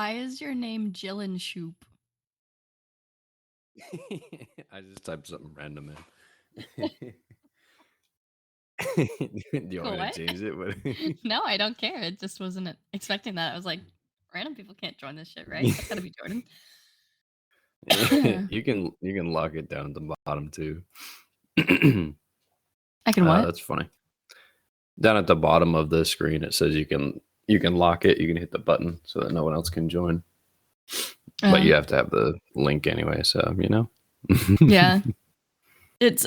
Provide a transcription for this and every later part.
Why is your name Jillian Shoop? I just typed something random in. Do you want me What? to change it? No, I don't care. It just wasn't expecting that. I was like, random people can't join this shit, right? That's gotta be Jordan. You can lock it down at the bottom too. I can what? That's funny. Down at the bottom of the screen, it says you can lock it. You can hit the button so that no one else can join. But you have to have the link anyway, so you know. Yeah.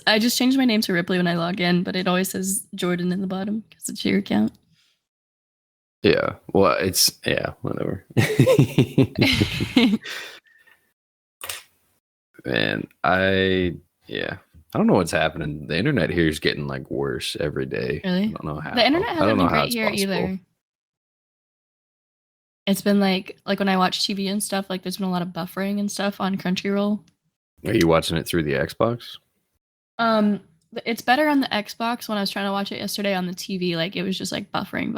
I just changed my name to Ripley when I log in, but it always says Jordan in the bottom because it's your account. Yeah. Well, whatever. Man, I don't know what's happening. The internet here is getting like worse every day. Really? I don't know how. The internet hasn't been great here either. It's been like when I watch TV and stuff, like there's been a lot of buffering and stuff on Crunchyroll. Are you watching it through the Xbox? It's better on the Xbox. When I was trying to watch it yesterday on the TV, like it was just like buffering.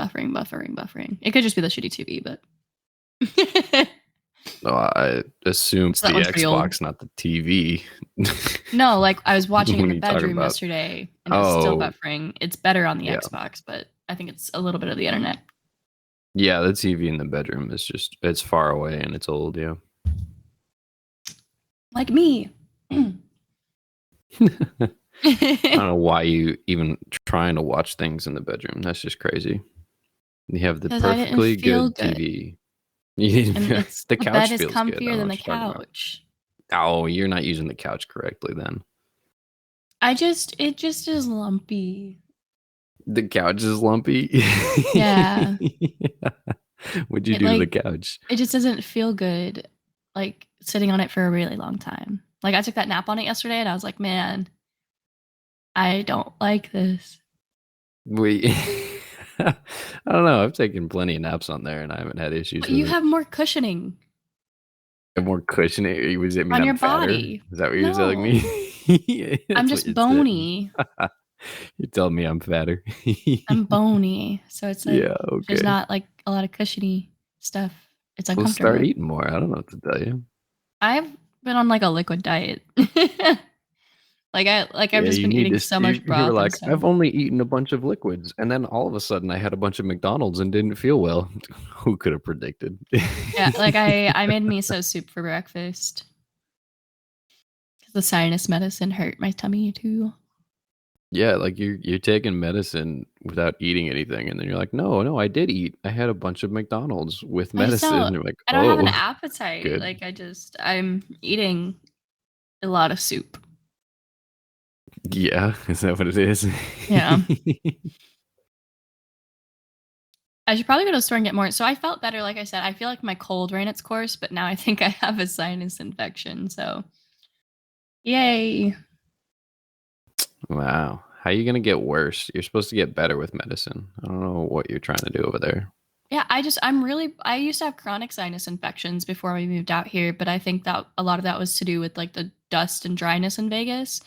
It could just be the shitty TV, but No, I assume it's the Xbox, not the TV. No, like I was watching in the bedroom yesterday and it's still buffering. It's better on the Xbox, but I think it's a little bit of the internet. Yeah, the TV in the bedroom is it's far away and it's old, yeah. Like me. I don't know why you even trying to watch things in the bedroom. That's just crazy. You have the perfectly good TV. The couch bed is feels comfier good. than the couch. Oh, you're not using the couch correctly then. It just is lumpy. The couch is lumpy? Yeah. What'd you do to the couch? It just doesn't feel good, like sitting on it for a really long time. Like I took that nap on it yesterday and I was like, man, I don't like this. Wait. I don't know. I've taken plenty of naps on there and I haven't had issues with you have more cushioning. More cushioning? Was it on your body? Is that what you're telling me? I'm just bony. You're telling me I'm fatter. I'm bony, so it's like there's not like a lot of cushiony stuff. It's uncomfortable. We'll start eating more. I don't know what to tell you. I've been on like a liquid diet. I've just been eating so much broth. You were like, I've only eaten a bunch of liquids, and then all of a sudden I had a bunch of McDonald's and didn't feel well. Who could have predicted? Yeah, like I made miso soup for breakfast. The sinus medicine hurt my tummy too. Yeah, like you're taking medicine without eating anything, and then you're like, no, I did eat. I had a bunch of McDonald's with medicine. And you're like, I don't have an appetite. Good. Like I'm eating a lot of soup. Yeah, is that what it is? Yeah. I should probably go to the store and get more. So I felt better. Like I said, I feel like my cold ran its course, but now I think I have a sinus infection. So, yay. Wow. How are you going to get worse? You're supposed to get better with medicine. I don't know what you're trying to do over there. Yeah, I used to have chronic sinus infections before we moved out here, but I think that a lot of that was to do with like the dust and dryness in Vegas.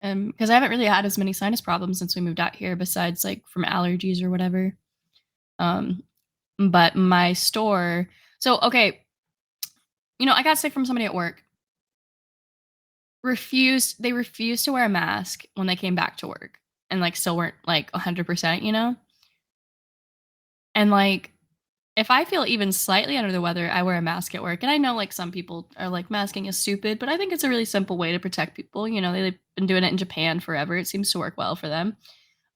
Because I haven't really had as many sinus problems since we moved out here, besides like from allergies or whatever. But my store, I got sick from somebody at work. They refused to wear a mask when they came back to work and like still weren't like 100%, you know? And like, if I feel even slightly under the weather, I wear a mask at work. And I know like some people are like masking is stupid, but I think it's a really simple way to protect people. You know, they've been doing it in Japan forever. It seems to work well for them.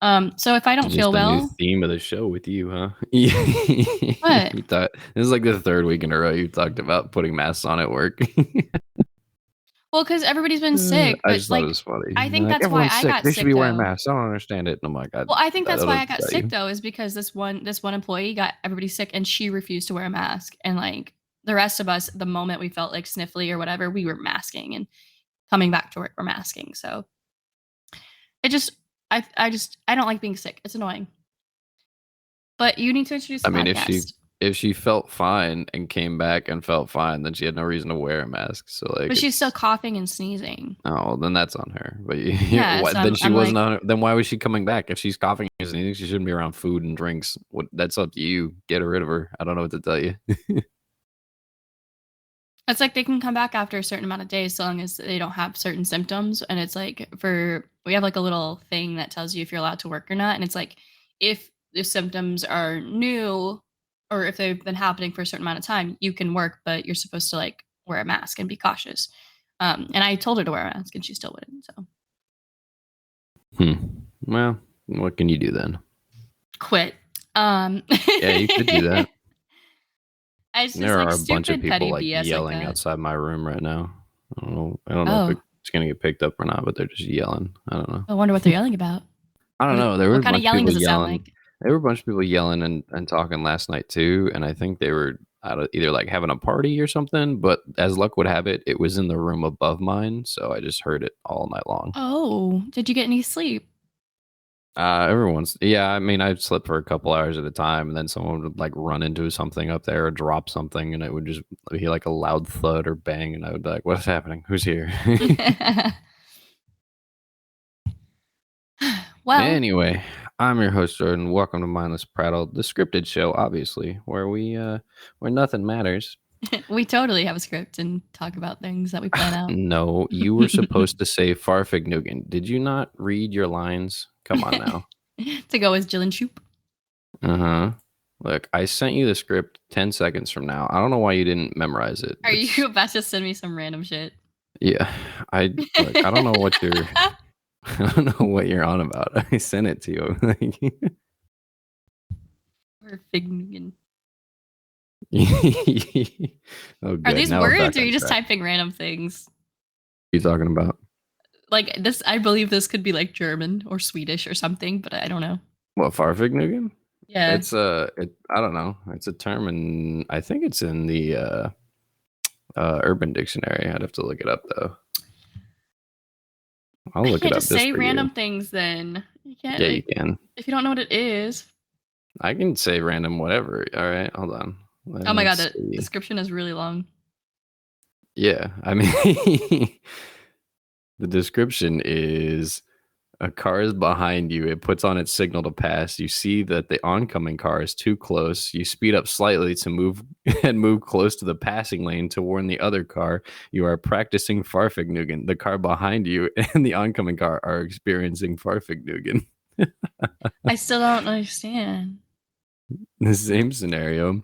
So if I don't feel well, new theme of the show with you, huh? What? This is like the third week in a row you talked about putting masks on at work. Well, because everybody's been sick. I just thought it was funny. I think that's why I got sick. They should be wearing masks. I don't understand it. Oh my god. Well, I think that's why I got sick though, is because this one employee got everybody sick and she refused to wear a mask. And like the rest of us, the moment we felt like sniffly or whatever, we were masking, and coming back to work, we're masking. So it just, I don't like being sick. It's annoying. But you need to introduce the podcast. If she felt fine and came back and felt fine, then she had no reason to wear a mask. So like, but she's still coughing and sneezing. Oh, then that's on her. But then why was she coming back? If she's coughing and sneezing, she shouldn't be around food and drinks. That's up to you. Get rid of her. I don't know what to tell you. It's like they can come back after a certain amount of days so long as they don't have certain symptoms. And it's like we have like a little thing that tells you if you're allowed to work or not. And it's like if the symptoms are new or if they've been happening for a certain amount of time, you can work, but you're supposed to like wear a mask and be cautious. And I told her to wear a mask and she still wouldn't. So Well, what can you do then? quit. Yeah, you could do that. It's just There like are a bunch of stupid people petty like BS like yelling that. outside my room right now. I don't know if Oh, it's gonna get picked up or not, but they're just yelling. I don't know. I wonder what they're yelling about. I don't know. There were What a kind of bunch of yelling people does it sound yelling. like? There were a bunch of people yelling and talking last night too, and I think they were out of either like having a party or something. But as luck would have it, it was in the room above mine, so I just heard it all night long. Oh, did you get any sleep? Everyone's yeah. I mean, I slept for a couple hours at a time, and then someone would like run into something up there or drop something, and it would just be like a loud thud or bang, and I would be like, "What's happening? Who's here?" Well, Anyway, I'm your host Jordan. Welcome to Mindless Prattle, the scripted show, obviously, where nothing matters. we totally have a script and talk about things that we plan out. No, you were supposed to say farfignugen. Did you not read your lines? Come on now. To go as Jill and Shoop. Uh-huh. Look, I sent you the script 10 seconds from now. I don't know why you didn't memorize it. Are you about to send me some random shit? Yeah. I don't know what you're I don't know what you're on about. I sent it to you. Or Fignugen. Oh, Are good. these Now we're back words or are on you just track. typing random things? What are you talking about? Like this, I believe this could be like German or Swedish or something, but I don't know. What, farfignugen? Yeah. I don't know. It's a term and I think it's in the Urban Dictionary. I'd have to look it up though. I'll I look it can't up just just say for you. random things then. You can't Yeah, you like can. if you don't know what it is. I can say random whatever. All right, hold on. Oh my god, Let's the see. description is really long. Yeah, I mean, the description is a car is behind you. It puts on its signal to pass. You see that the oncoming car is too close. You speed up slightly to move and move close to the passing lane to warn the other car. You are practicing farfignugen. The car behind you and the oncoming car are experiencing farfignugen. I still don't understand. The same scenario.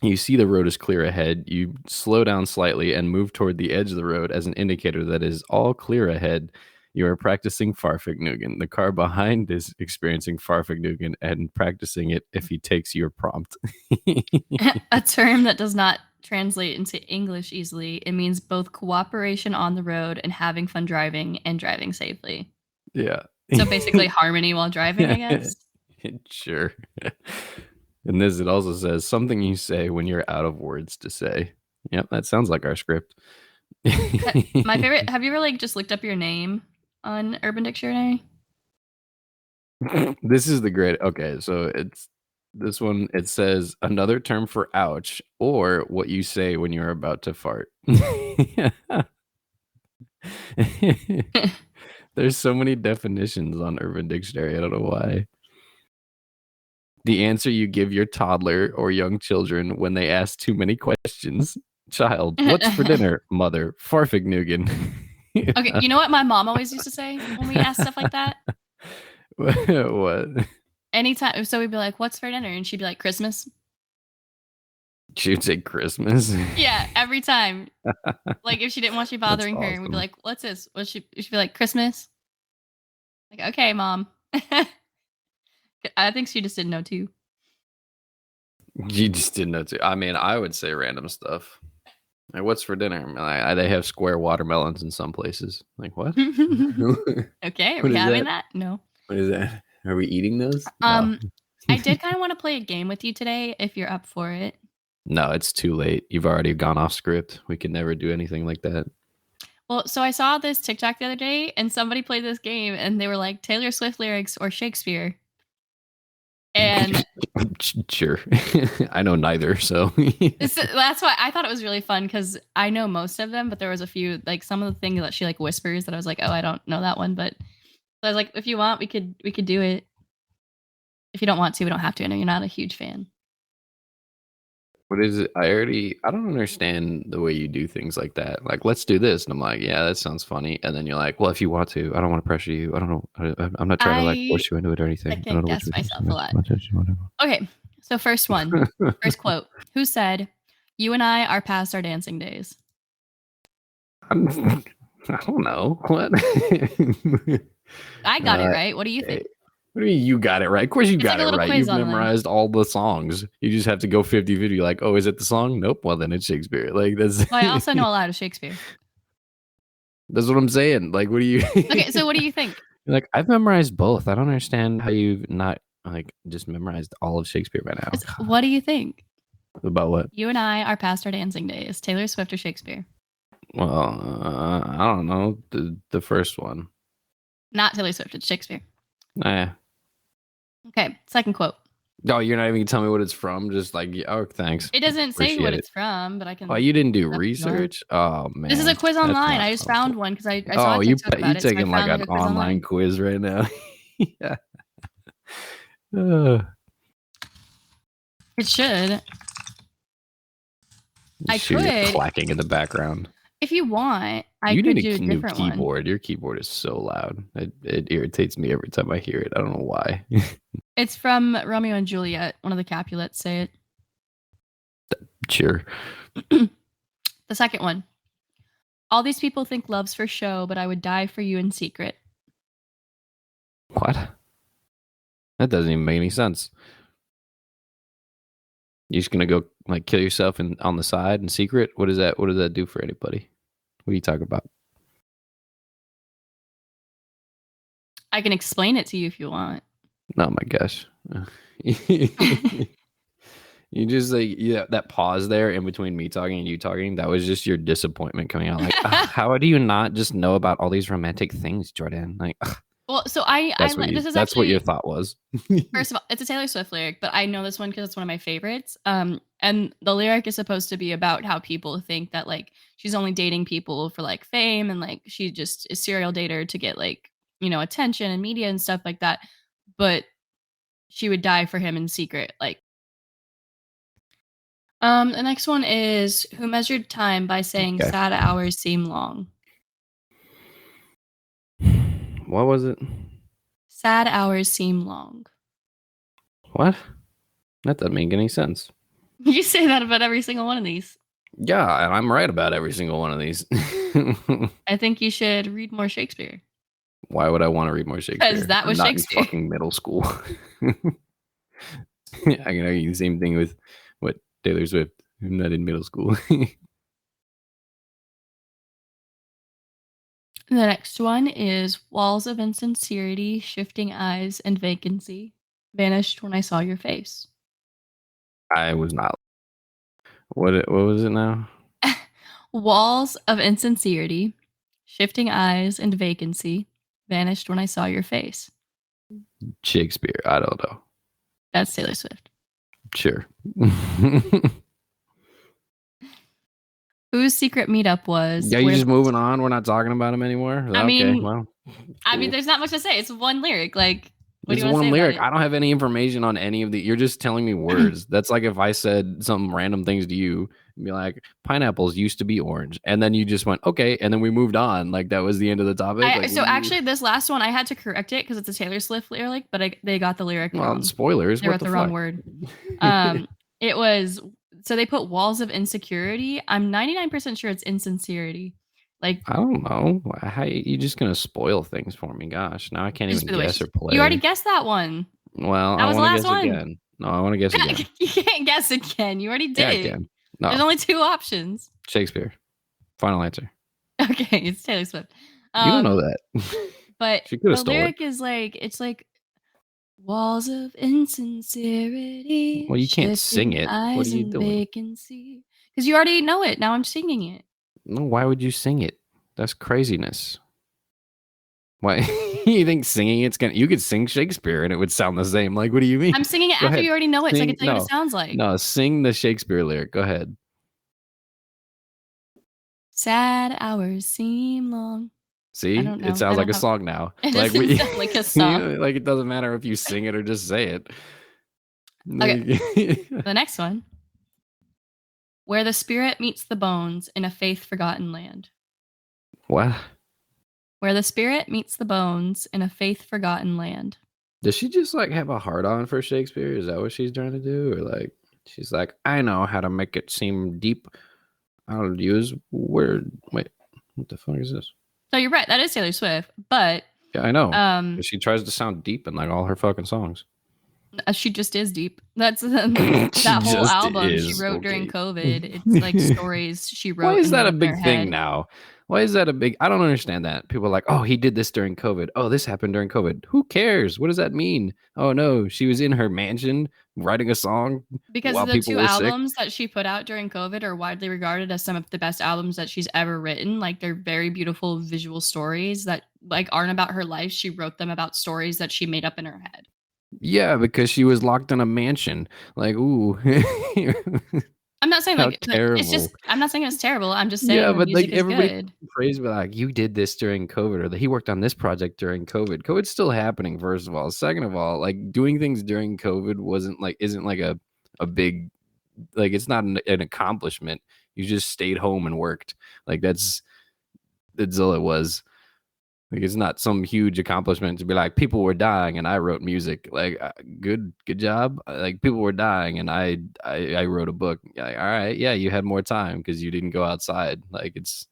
You see the road is clear ahead. You slow down slightly and move toward the edge of the road as an indicator that it is all clear ahead. You are practicing farfignugen. The car behind is experiencing farfignugen and practicing it if he takes your prompt. A term that does not translate into English easily. It means both cooperation on the road and having fun driving and driving safely. Yeah. So basically harmony while driving, I guess. Sure. And this, it also says something you say when you're out of words to say. Yep, that sounds like our script. My favorite, have you ever like just looked up your name on Urban Dictionary? This is the great. Okay, so it's this one. It says another term for ouch or what you say when you're about to fart. There's so many definitions on Urban Dictionary. I don't know why. The answer you give your toddler or young children when they ask too many questions. Child, what's for dinner? Mother, farfignugen. Okay, you know what my mom always used to say when we asked stuff like that? What? Anytime, so we'd be like, "What's for dinner?" and she'd be like, "Christmas." She would say Christmas. Yeah, every time. Like if she didn't want you That's bothering her, and we'd be awesome. like, "What's this?" She'd be like, "Christmas." Like, okay, mom. I think she just didn't know too. You just didn't know too. I mean, I would say random stuff. Like, what's for dinner? They have square watermelons in some places. Like, what? Okay, are What we is having that? that? No. What is that? Are we eating those? No. Um, I did kind of want to play a game with you today if you're up for it. No, it's too late. You've already gone off script. We can never do anything like that. Well, so I saw this TikTok the other day and somebody played this game and they were like Taylor Swift lyrics or Shakespeare. And Sure. I know neither, so that's why I thought it was really fun because I know most of them, but there was a few like some of the things that she like whispers that I was like, oh, I don't know that one. But I was like, if you want, we could do it. If you don't want to, we don't have to. I know you're not a huge fan. What is it? I don't understand the way you do things like that. Like, let's do this. And I'm like, yeah, that sounds funny. And then you're like, well, if you want to, I don't want to pressure you. I don't know. I'm not trying to like I force you into it or anything. I don't second know which guess way it is. myself a lot. Okay, so first quote. Who said, "You and I are past our dancing days"? I don't know. What? I got it right. What do you think? What do you mean you got it right? Of course you It's got like a it little right. quiz You've online. memorized all the songs. You just have to go 50-50. Like, oh, is it the song? Nope. Well, then it's Shakespeare. Like, that's Well, I also know a lot of Shakespeare. that's what I'm saying. Like, what do you Okay, so what do you think? like, I've memorized both. I don't understand how you've not like just memorized all of Shakespeare by now. What do you think? About what? You and I are past our dancing days. Taylor Swift or Shakespeare? Well, I don't know. The first one. Not Taylor Swift, it's Shakespeare. Nah. Okay, second quote. Oh, you're not even gonna tell me what it's from? Just like, oh, thanks. It doesn't say what Appreciate it's from, but I can. Oh, you didn't do look up if you want. research? Oh man. This is a quiz That's online. not I just helpful. found one because I saw Oh, a TikTok about it. So I taking like found an a quiz online quiz right now. Yeah. It should. I Shoot, could. clacking in the background. If you want, I You could need do a a new different keyboard. one. Your keyboard is so loud. It irritates me every time I hear it. I don't know why. It's from Romeo and Juliet. One of the Capulets say it. Sure. The second one. All these people think love's for show, but I would die for you in secret. What? That doesn't even make any sense. You're just gonna go like kill yourself on the side in secret? What does that do for anybody? What are you talking about? I can explain it to you if you want. Oh my gosh. You just like, yeah, that pause there in between me talking and you talking, that was just your disappointment coming out. Like, how do you not just know about all these romantic things, Jordan? Like, Well, so that's what your thought was. First of all, it's a Taylor Swift lyric, but I know this one because it's one of my favorites. And the lyric is supposed to be about how people think that like she's only dating people for like fame and like she just is serial dater to get like, attention and media and stuff like that. But she would die for him in secret. Like, the next one is who measured time by saying Okay. sad hours seem long. What was it? Sad hours seem long. What? That doesn't make any sense. You say that about every single one of these. Yeah, and I'm right about every single one of these. I think you should read more Shakespeare. Why would I want to read more Shakespeare? Because that was I'm not Shakespeare. in fucking middle school. I can argue the same thing with what Taylor Swift. I'm not in middle school. The next one is walls of insincerity, shifting eyes, and vacancy vanished when I saw your face. I was not. What was it now? Walls of insincerity, shifting eyes, and vacancy vanished when I saw your face. Shakespeare. I don't know. That's Taylor Swift. Sure. Whose secret meetup was? Yeah, you just moving on. We're not talking about him anymore. I mean, okay, well, I mean, there's not much to say. It's one lyric. Like, what it's do you want to one say lyric. about it? I don't have any information on any of the. You're just telling me words. That's like if I said some random things to you and be like, pineapples used to be orange, and then you just went okay, and then we moved on. Like that was the end of the topic. Actually, this last one I had to correct it because it's a Taylor Swift lyric, but they got the lyric wrong. Spoilers. They wrote the wrong word. It was. So they put walls of insecurity. I'm 99% sure it's insincerity. Like, I don't know. How you just gonna spoil things for me? Gosh, now I can't even guess or play. You already guessed that one. Well, that I was want to guess one. Again. No, I want to guess again. You can't guess again. You already did. Yeah, I can. No. There's only two options. Shakespeare. Final answer. Okay, it's Taylor Swift. You don't know that. But the lyric is like, it's like walls of insincerity. Well, you can't sing it. What are you doing? Vacancy. Because you already know it. Now I'm singing it. No, why would you sing it? That's craziness. Why you think singing it's gonna? You could sing Shakespeare and it would sound the same. Like, what do you mean? I'm singing it after you already know it, so I can tell you what it sounds like. No, sing the Shakespeare lyric. Go ahead. Sad hours seem long. See, it sounds like a song now. It doesn't sound like a song. Like it doesn't matter if you sing it or just say it. Okay. The next one. Where the spirit meets the bones in a faith forgotten land. What? Where the spirit meets the bones in a faith forgotten land. Does she just like have a hard on for Shakespeare? Is that what she's trying to do? Or like she's like, I know how to make it seem deep. I'll use word. Wait, what the fuck is this? So you're right, that is Taylor Swift, but Yeah, I know. um She tries to sound deep in like all her fucking songs. she just is deep. That's She that whole just album she is wrote during okay. COVID. It's like stories she Why wrote is and that made a up in big her thing head. now? Why is that a big? I don't understand that. People are like, oh, he did this during COVID. Oh, this happened during COVID. Who cares? What does that mean? Oh no, she was in her mansion writing a song Because while the people two were sick. albums that she put out during COVID are widely regarded as some of the best albums that she's ever written. Like they're very beautiful visual stories that like aren't about her life. She wrote them about stories that she made up in her head. Yeah, because she was locked in a mansion. Like, ooh, I'm not saying how like it's just terrible. I'm not saying it's terrible. I'm just saying Yeah, the but like music is everybody good. praised me like you did this during COVID or that he worked on this project during COVID. COVID's still happening, first of all. Second of all, like doing things during COVID isn't like a big like it's not an accomplishment. You just stayed home and worked. Like that's all it was. Like it's not some huge accomplishment to be like people were dying and I wrote music. Like good job. Like people were dying and I wrote a book. Like, all right, yeah, you had more time because you didn't go outside. Like it's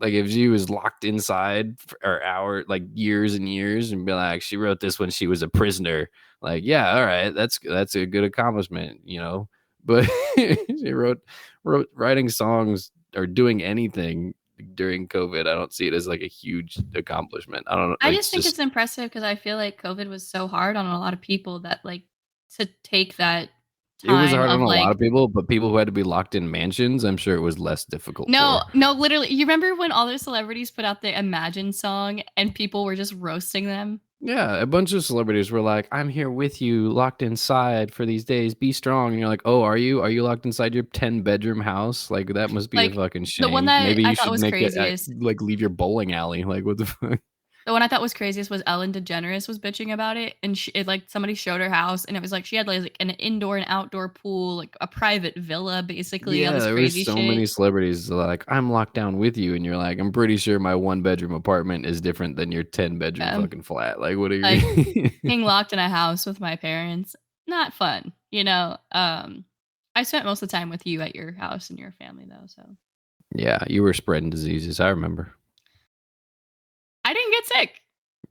like if she was locked inside for hour like years and years and be like she wrote this when she was a prisoner. Like yeah, all right, that's a good accomplishment, you know. But she wrote writing songs or doing anything during COVID. I don't see it as like a huge accomplishment. I don't know. I Like just it's think just it's impressive because I feel like COVID was so hard on a lot of people that like to take that it was time hard on of a lot like of people, but people who had to be locked in mansions, I'm sure it was less difficult no, for. no, literally. You remember when all those celebrities put out the Imagine song and people were just roasting them? Yeah, a bunch of celebrities were like, "I'm here with you, locked inside for these days. Be strong." And you're like, "Oh, are you? Are you locked inside your 10-bedroom house? Like that must be a Like fucking the one shame. that Maybe I you thought should was make it craziest like leave your bowling alley. Like what the fuck?" The one I thought was craziest was Ellen DeGeneres was bitching about it, and like somebody showed her house, and it was like she had like an indoor and outdoor pool, like a private villa, basically, all Yeah, this there were crazy so many shit. celebrities like, "I'm locked down with you," and you're like, "I'm pretty sure my 1-bedroom apartment is different than your 10-bedroom Um, fucking flat." Like, what are like you? being locked in a house with my parents, not fun, you know. I spent most of the time with you at your house and your family though, so Yeah, you were spreading diseases. I remember. I didn't get sick.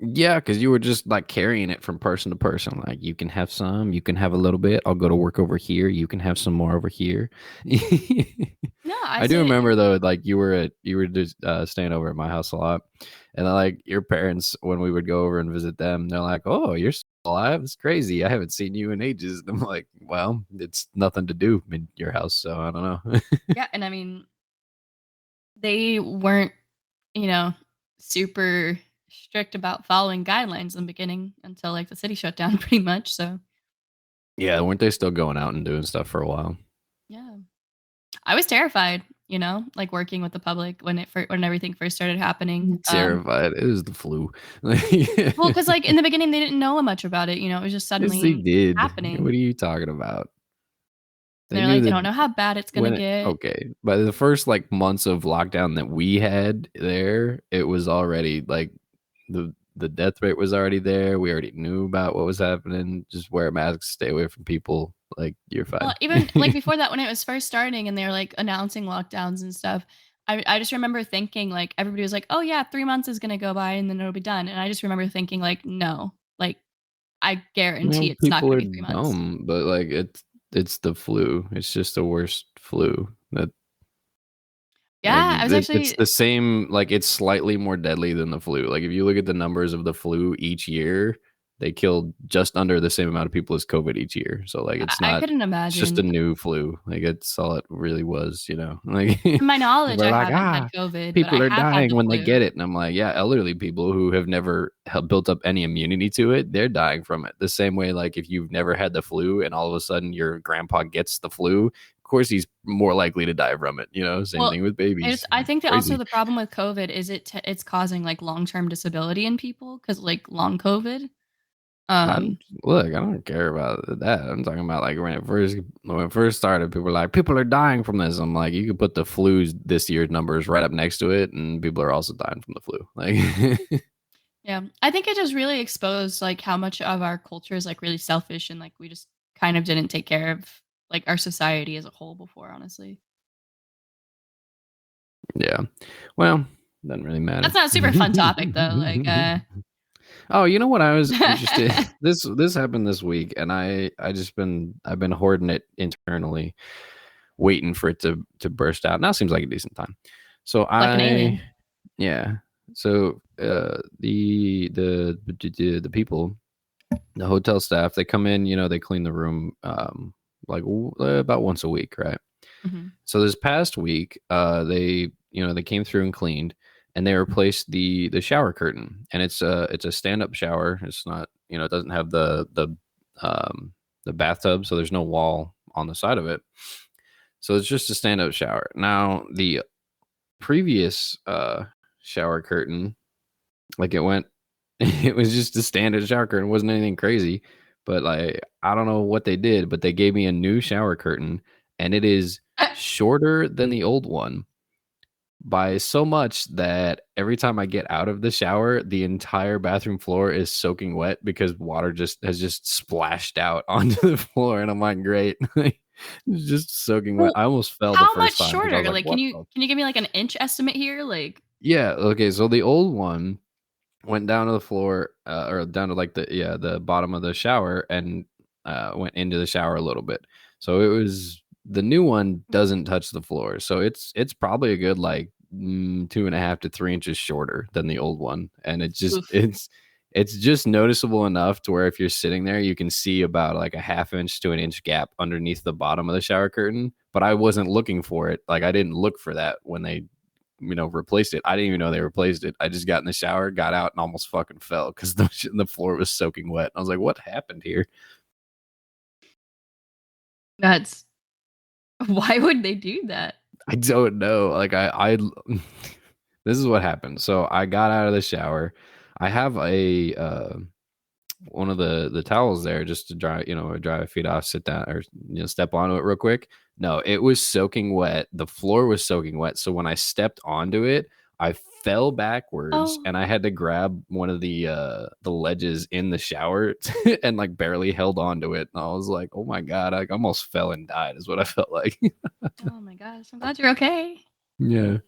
Yeah, because you were just like carrying it from person to person. Like you can have some, you can have a little bit. I'll go to work over here. You can have some more over here. No, I I do say remember though, like you were just staying over at my house a lot, and like your parents when we would go over and visit them, they're like, "Oh, you're still alive? It's crazy. I haven't seen you in ages." And I'm like, "Well, it's nothing to do in your house, so I don't know." yeah, and I mean they weren't, you know, super strict about following guidelines in the beginning until like the city shut down pretty much. So Yeah, weren't they still going out and doing stuff for a while? yeah, I was terrified, you know, like working with the public when when everything first started happening. Terrified. It was the flu. Well, because like in the beginning they didn't know much about it, you know, it was just Yes, they suddenly did. What happening. are you talking about? And They they're knew like, they that don't know how bad it's gonna when it get. okay, by the first, like, months of lockdown that we had there, it was already, like, the death rate was already there, we already knew about what was happening, just wear masks, stay away from people, like, you're Well, fine. even like before that, when it was first starting and they were like announcing lockdowns and stuff, I just remember thinking like everybody was like, "Oh yeah, 3 months is gonna go by and then it'll be done." And I just remember thinking like, "No, like I guarantee Well, it's not people gonna are be 3 months." dumb, but, like, it's the flu, it's just the worst flu that like, Yeah, I was it's actually the same like, it's slightly more deadly than the flu. Like, if you look at the numbers of the flu each year, they killed just under the same amount of people as COVID each year. So, like, I it's I not couldn't it's just a imagine. new flu. Like, it's all it really was, you know? Like, To my knowledge, we're I like, haven't had COVID, but I people are have had dying the when they flu. get it." And I'm like, "Yeah, elderly people who have never built up any immunity to it, they're dying from it." The same way, like, if you've never had the flu and all of a sudden your grandpa gets the flu, of course he's more likely to die from it, you know? Same Well, thing with it's babies. I think that also Crazy. the problem with COVID is it's causing like long-term disability in people because like long COVID. Um, Look, I don't care about that. I'm talking about like when it first started, people were like, people are dying from this. I'm like, you could put the flu's this year's numbers right up next to it, and people are also dying from the flu. Like, yeah, I think it just really exposed like how much of our culture is like really selfish and like we just kind of didn't take care of like our society as a whole before, honestly. yeah. Well, doesn't really matter. That's not a super fun topic though. Like, Oh, you know what I was interested this happened this week, and I've been hoarding it internally, waiting for it to burst out. Now seems like a decent time. So like an alien. yeah. So the people, the hotel staff, they come in, they clean the room like about once a week, right? Hmm. So this past week, they came through and cleaned, and they replaced the shower curtain, and it's a stand up shower. It's not, it doesn't have the bathtub, so there's no wall on the side of it. So it's just a stand up shower. Now the previous shower curtain, like it was just a standard shower curtain. It wasn't anything crazy, but like I don't know what they did, but they gave me a new shower curtain, and it is shorter than the old one by so much that every time I get out of the shower, the entire bathroom floor is soaking wet because water just splashed out onto the floor, and I'm like, great. It's just soaking wet. Well, I almost fell the how much first time because I shorter? was like, Like, what the? can you give me like an inch estimate here? Like, Yeah, okay. So the old one went down to the floor, or down to like the bottom of the shower, and went into the shower a little bit. So it was the new one doesn't touch the floor, so it's probably a good like 2.5 to 3 inches shorter than the old one, and oof. it's just noticeable enough to where if you're sitting there, you can see about like a half inch to an inch gap underneath the bottom of the shower curtain. But I wasn't looking for it. Like I didn't look for that when they replaced it. I didn't even know they replaced it. I just got in the shower, got out, and almost fucking fell because the floor was soaking wet. I was like, what happened here? That's why would they do that? I don't know. Like I this is what happened. So I got out of the shower. I have a one of the towels there just to dry my feet off, sit down, or step onto it real quick. No, it was soaking wet. The floor was soaking wet. So when I stepped onto it, I fell backwards, Oh, and I had to grab one of the ledges in the shower and like barely held onto it. And I was like, oh my God, I almost fell and died is what I felt like. oh my gosh! I'm glad you're okay. Yeah.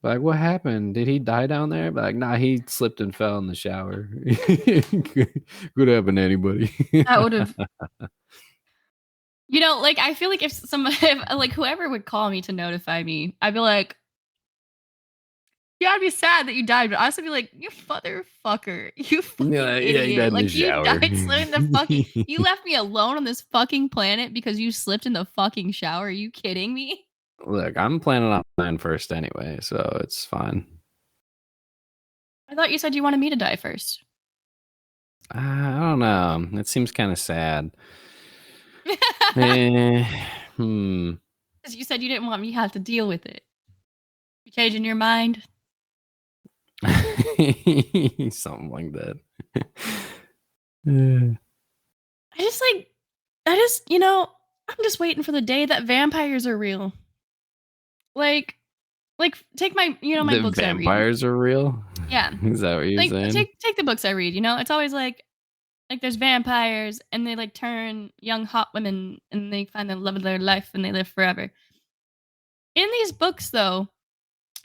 Like, what happened? Did he die down there? Like, nah, he slipped and fell in the shower. Could happen to anybody. That would have, like I feel like if like whoever would call me to notify me, I'd be like, yeah, I'd be sad that you died, but I'd also be like, you motherfucker, you fucking Yeah, yeah, he died idiot. in the Like you shower. died slipping in the fucking you left me alone on this fucking planet because you slipped in the fucking shower. Are you kidding me? Look, I'm planning on dying first anyway, so it's fine. I thought you said you wanted me to die first. I don't know. It seems kind of sad. Because Eh, hmm. you said you didn't want me to have to deal with it. You changing your mind? Something like that. I just like I'm just waiting for the day that vampires are real. Like take my The books I read. vampires are real? Yeah. Is that what you're Like saying? take the books I read, it's always like there's vampires and they like turn young hot women and they find the love of their life and they live forever. In these books though,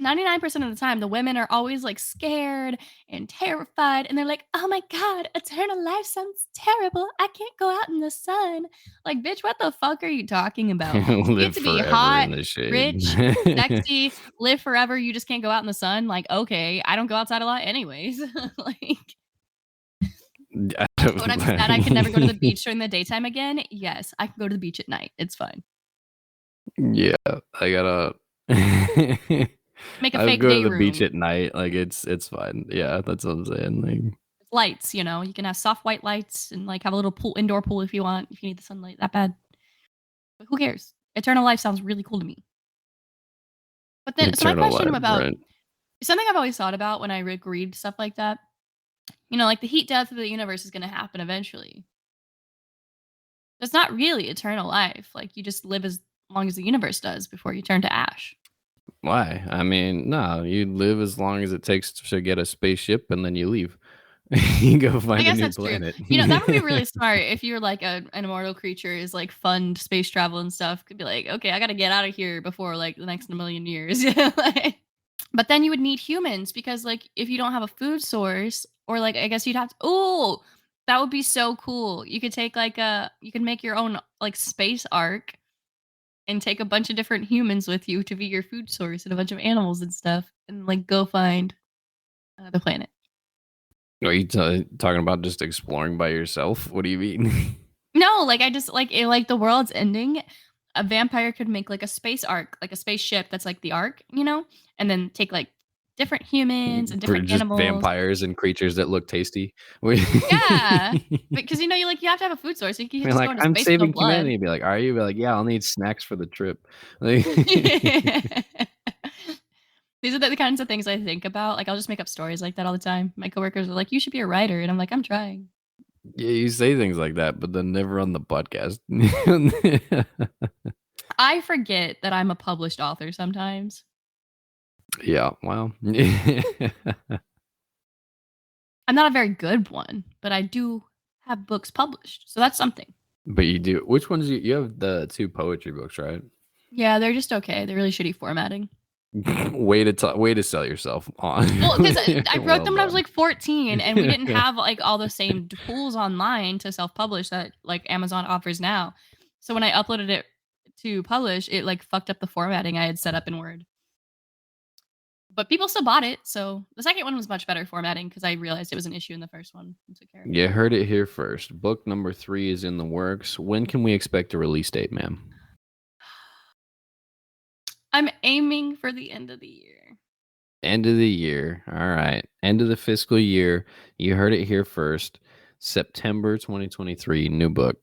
99% of the time the women are always like scared and terrified and they're like, "Oh my god, eternal life sounds terrible. I can't go out in the sun." Like, bitch, what the fuck are you talking about? You get Live to be forever hot, in the shade. rich, sexy, live forever, you just can't go out in the sun? Like, okay, I don't go outside a lot anyways. Like, would I be sad I could never go to the beach during the daytime again? Yes, I can go to the beach at night. It's fine. Yeah, I gotta. Make a I would fake go to day the beach room. at night. Like it's fine. Yeah, that's what I'm saying. Like Lights, you can have soft white lights and like have a little indoor pool if you want, if you need the sunlight that bad. But who cares? Eternal life sounds really cool to me. So my eternal question life, about right? something I've always thought about when I read stuff like that You know, like the heat death of the universe is going to happen eventually. It's not really eternal life. Like you just live as long as the universe does before you turn to ash. Why? I mean, no, you live as long as it takes to get a spaceship and then you leave. You go I find a guess new that's true. planet. You know, that would be really smart if you're like an immortal creature is like fund space travel and stuff. Could be like, okay, I got to get out of here before like the next million years. Like, but then you would need humans because like if you don't have a food source or like I guess you'd have to. Oh, that would be so cool. You could take like you could make your own like space ark and take a bunch of different humans with you to be your food source and a bunch of animals and stuff and like go find another planet. Are you talking about just exploring by yourself? What do you mean? No, like I just like it, like the world's ending. A vampire could make like a space ark, like a spaceship that's like the ark, you know, and then take like different humans and For different just animals. vampires and creatures that look tasty. Yeah, because you know you have to have a food source. You can't You're just go like, into I'm space with no saving blood. humanity. Be like, are you? Be like, yeah, I'll need snacks for the trip. Like, These are the kinds of things I think about. Like I'll just make up stories like that all the time. My coworkers are like, "You should be a writer," and I'm like, "I'm trying." yeah, you say things like that, but then never on the podcast. I forget that I'm a published author sometimes. Yeah, well, I'm not a very good one, but I do have books published. So that's something. but you do. Which ones you have the two poetry books, right? Yeah, they're just okay. They're really shitty formatting. Way to sell yourself on. Well, because I wrote Well them when I was done. like 14 and we didn't have like all the same tools online to self-publish that like Amazon offers now. So when I uploaded it to publish, it like fucked up the formatting I had set up in Word. But people still bought it. So the second one was much better formatting because I realized it was an issue in the first one and took care of it. You heard it here first. Book number 3 is in the works. When can we expect a release date, ma'am? I'm aiming for the end of the year. End of the year. All right. End of the fiscal year. You heard it here first. September 2023, new book.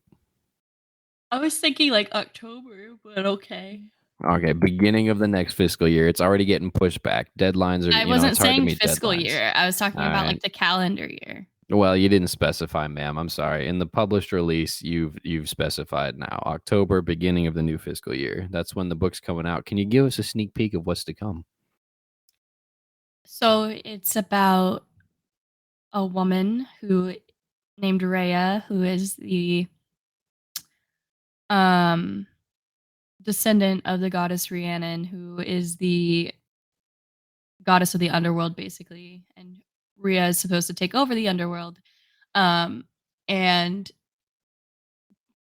I was thinking like October, but okay. Okay, beginning of the next fiscal year. It's already getting pushed back. Deadlines are, I it's wasn't hard to saying meet fiscal deadlines. year. I was talking All about right. like the calendar year. Well, you didn't specify, ma'am. I'm sorry. In the published release, you've specified now. October, beginning of the new fiscal year. That's when the book's coming out. Can you give us a sneak peek of what's to come? So it's about a woman who named Rhea, who is the um descendant of the goddess Rhiannon, who is the goddess of the underworld, basically. And Rhea is supposed to take over the underworld. Um, and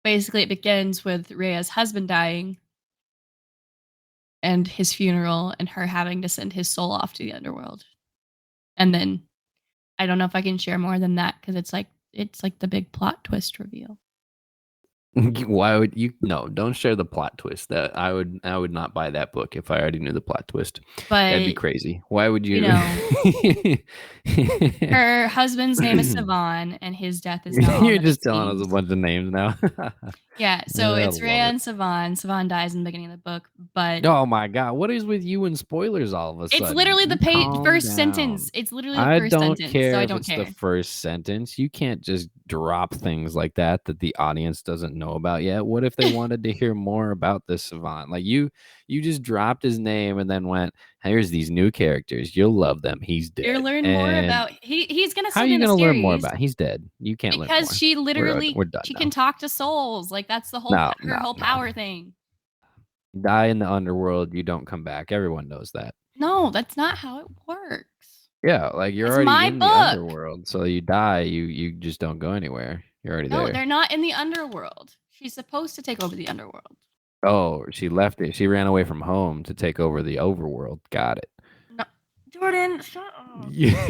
basically it begins with Rhea's husband dying and his funeral and her having to send his soul off to the underworld. And then I don't know if I can share more than that because it's like the big plot twist reveal. Why would you? No, don't share the plot twist. That I would not buy that book if I already knew the plot twist. That'd be But crazy. Why would you you? know, her husband's name is Savan, and his death is now on You're the just telling us a screens. bunch of names now. Yeah, so I it's Rhea love it. and Savan. Savan dies in the beginning of the book, but Oh my god, what is with you and spoilers all of a it's sudden? literally the You calm first down. sentence. It's literally the I first don't sentence, so care I if don't it's the care. first sentence. You can't just drop things like that the audience doesn't know about yet. What if they wanted to hear more about this savant? Like you just dropped his name and then went, "Here's these new characters. You'll love them. He's You're dead." learn more And about he's gonna how are sit you in the going to learn more series about? He's dead. You can't learn because more. she We're literally done she can now. talk to souls. Like that's the whole No, her no, whole no. power thing. Die in the underworld, you don't come back. Everyone knows that. No, that's not how it works. Yeah, like you're It's already my in the book. underworld, so you die, you just don't go anywhere. You're already No, there. they're not in the underworld. She's supposed to take over the underworld. Oh, she left it. She ran away from home to take over the overworld. Got it. No, Jordan, shut up. Yeah.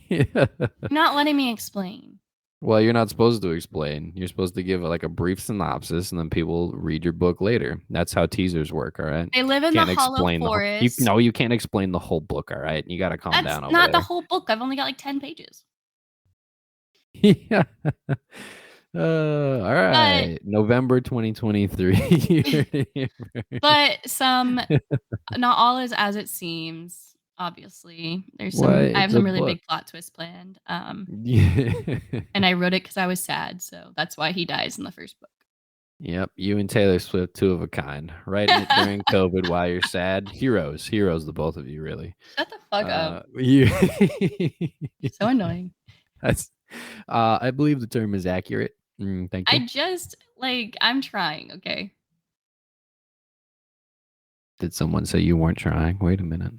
Yeah. You're not letting me explain. Well, you're not supposed to explain. You're supposed to give like a brief synopsis, and then people read your book later. That's how teasers work. All right. They live in the Can't hollow explain the whole. You forest. no, you can't explain the whole book. All right. You got to calm That's down over not the there. whole book. I've only got like 10 pages. Yeah. All But right. November 2023. but some not all is as it seems. Obviously, there's What? some I have It's a some really book. big plot twists planned. Yeah. And I wrote it because I was sad, so that's why he dies in the first book. Yep, you and Taylor Swift, two of a kind. Writing it during COVID while you're sad. Heroes, heroes, the both of you, really. Shut the fuck up. You. So annoying. That's. I believe the term is accurate. Thank you. I just I'm trying, okay? Did someone say you weren't trying? Wait a minute.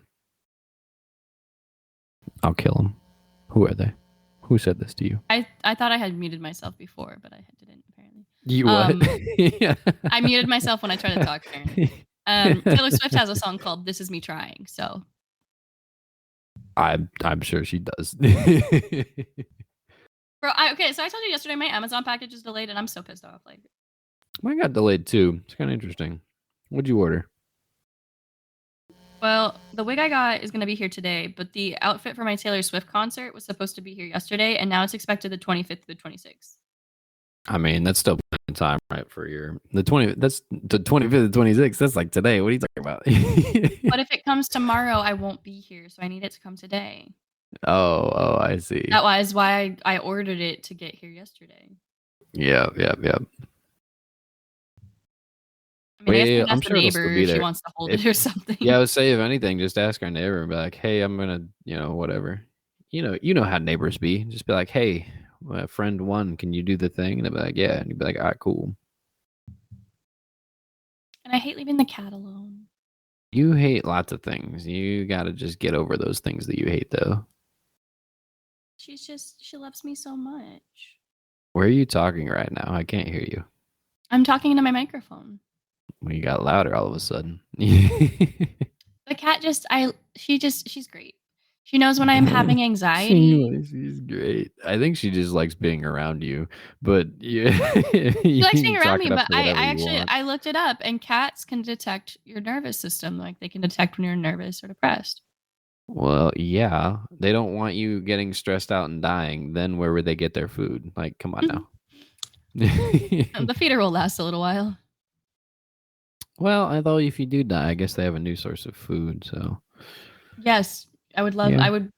I'll kill them. Who are they? Who said this to you? I thought I had muted myself before, but I didn't apparently. You what? Yeah. I muted myself when I tried to talk apparently. Taylor Swift has a song called "This Is Me Trying," so I'm sure she does. bro. Okay, so I told you yesterday my Amazon package is delayed, and I'm so pissed off. Like, Mine got delayed too. It's kind of interesting. What'd you order? well, the wig I got is gonna be here today, but the outfit for my Taylor Swift concert was supposed to be here yesterday, and now it's expected the 25th to the 26th. I mean, that's still plenty of time, right? For your the 20. That's the 25th to 26th. That's like today. What are you talking about? But if it comes tomorrow, I won't be here, so I need it to come today. Oh, I see. That was why I ordered it to get here yesterday. Yeah. I mean, I guess we can I'm ask the sure it'll still neighbor be if she there. wants to hold it or something. Yeah, I would say if anything, just ask our neighbor and be like, "Hey, I'm gonna, whatever. You know how neighbors be. Just be like, "Hey, friend one, can you do the thing?" And they'll be like, "Yeah," and you'd be like, "All right, cool." And I hate leaving the cat alone. You hate lots of things. You gotta just get over those things that you hate, though. She loves me so much. Where are you talking right now? I can't hear you. I'm talking into my microphone. Well, you got louder all of a sudden. The cat she's great. She knows when I'm having anxiety. She's great. I think she just likes being around you. But yeah, She likes being you around chalk me, it up but to whatever you want. I looked it up and cats can detect your nervous system. Like they can detect when you're nervous or depressed. Well, yeah, they don't want you getting stressed out and dying. Then where would they get their food? Like, come on now. The feeder will last a little while. Well, I thought if you do die, I guess they have a new source of food. So Yes, I would love. yeah. I would.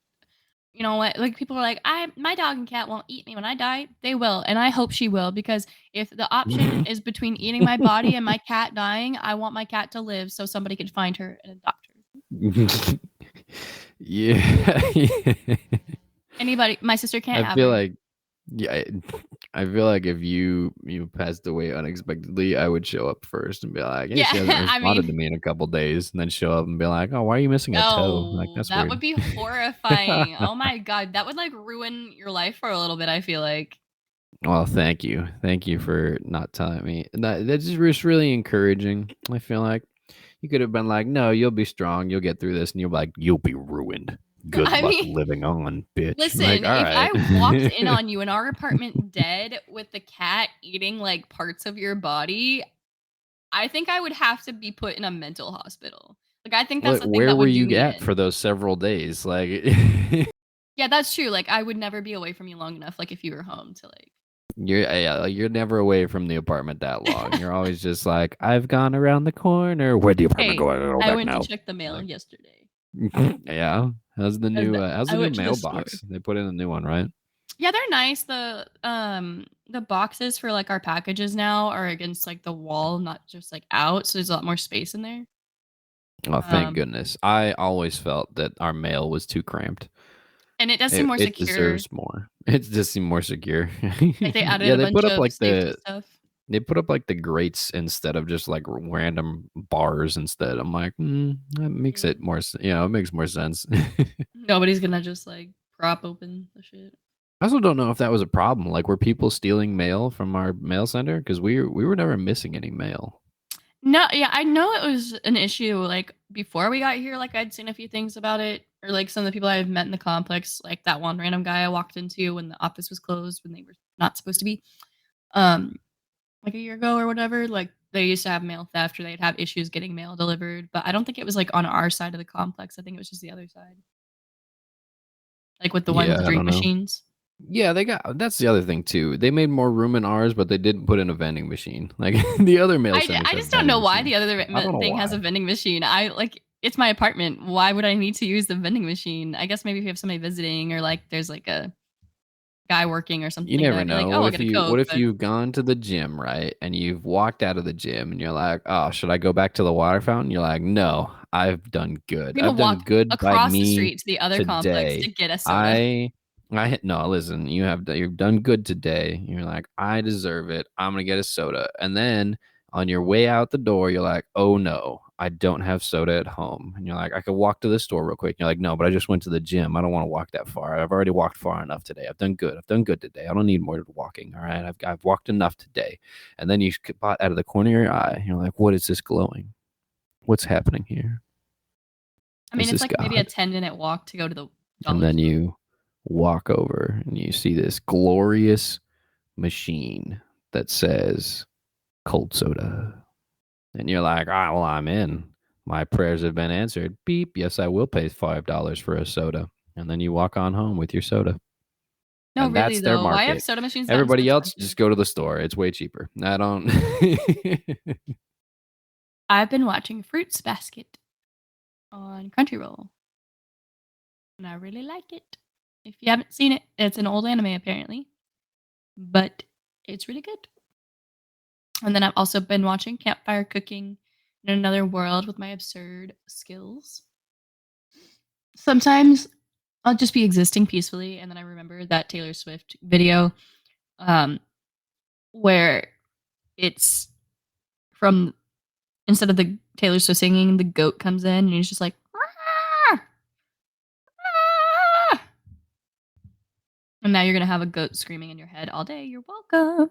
You know what? Like people are like, my dog and cat won't eat me when I die. They will, and I hope she will because if the option is between eating my body and my cat dying, I want my cat to live so somebody can find her and adopt her. Yeah. Anybody, my sister can't I have feel her. like yeah, I feel like if you passed away unexpectedly, I would show up first and be like, "Hey, Yeah, she hasn't I responded to mean, me in a couple days," and then show up and be like, "Oh, why are you missing a toe?" Like no, that's that weird. would be horrifying. Oh my god, that would like ruin your life for a little bit. I feel like. Well, thank you for not telling me. That's just really encouraging. I feel like you could have been like, "No, you'll be strong. You'll get through this," and you're like, "You'll be ruined. Good I luck mean, living on, bitch." Like, listen, all if right. I walked in on you in our apartment dead with the cat eating like parts of your body, I think I would have to be put in a mental hospital. Like, I think that's the thing Where that were would do you me at for in. those several days? Like, Yeah, that's true. Like, I would never be away from you long enough, like, if you were home to, like you're never away from the apartment that long. You're always just like, I've gone around the corner. Where'd the apartment hey, go? I gotta go I back went to now. check the mail Like, yesterday. yeah. How's I the new went to the store. mailbox? They put in a new one, right? Yeah, they're nice. The boxes for, like, our packages now are against, like, the wall, not just, like, out, so there's a lot more space in there. Oh, thank Um, goodness. I always felt that our mail was too cramped. and it does seem more It secure. deserves more. It just seemed more secure. Like, they added Yeah, a bunch of safety stuff. they put up like the grates instead of just like random bars instead. I'm like, that makes Yeah. it more, it makes more sense. Nobody's gonna just, like, prop open the shit. I also don't know if that was a problem. Like, were people stealing mail from our mail center? Because we were never missing any mail. No, yeah, I know it was an issue, like, before we got here, like, I'd seen a few things about it, or, like, some of the people I've met in the complex, like, that one random guy I walked into when the office was closed when they were not supposed to be, um, like, a year ago or whatever, like, they used to have mail theft or they'd have issues getting mail delivered, but I don't think it was, like, on our side of the complex, I think it was just the other side, like, with the one with the Yeah, I drink don't know. machines. Yeah, that's the other thing too. They made more room in ours, but they didn't put in a vending machine. Like the other mail centers I have just don't know vending why machines. the other I don't know thing has why. a vending machine. I like it's my apartment. Why would I need to use the vending machine? I guess maybe if you have somebody visiting or like there's like a guy working or You something, then never I'd be like, know. oh, I'll get a What Coke. if But you've gone to the gym, right? And you've walked out of the gym and you're like, "Oh, should I go back to the water fountain?" You're like, "No, I've done good. I'm gonna I've done walk good by across the me street to the other complex to today. get a soda. I no, listen, you've done good today." You're like, "I deserve it. I'm going to get a soda." And then on your way out the door, you're like, "Oh no, I don't have soda at home." And you're like, "I could walk to the store real quick." And you're like, "No, but I just went to the gym. I don't want to walk that far. I've already walked far enough today. I've done good. I've done good today. I don't need more walking. All right. I've walked enough today." And then you spot out of the corner of your eye. You're like, "What is this glowing? What's happening here? I mean, Is it's this like maybe a God?" 10-minute walk to go to the And dollar then store. you walk over and you see this glorious machine that says cold soda. And you're like, "Ah, well, I'm in. My prayers have been answered. Beep. Yes, I will pay $5 for a soda." And then you walk on home with your soda. No, And really that's their though. Why have market. soda machines gotten so Everybody else, expensive? just go to the store. It's way cheaper. I don't. I've been watching Fruits Basket on Crunchyroll, and I really like it. If you haven't seen it, it's an old anime apparently, but it's really good. And then I've also been watching Campfire Cooking in Another World with my absurd skills. Sometimes I'll just be existing peacefully, and then I remember that Taylor Swift video um, where it's from instead of the Taylor Swift singing, the goat comes in and he's just like, "Ah! Ah!" And now you're gonna have a goat screaming in your head all day. You're welcome.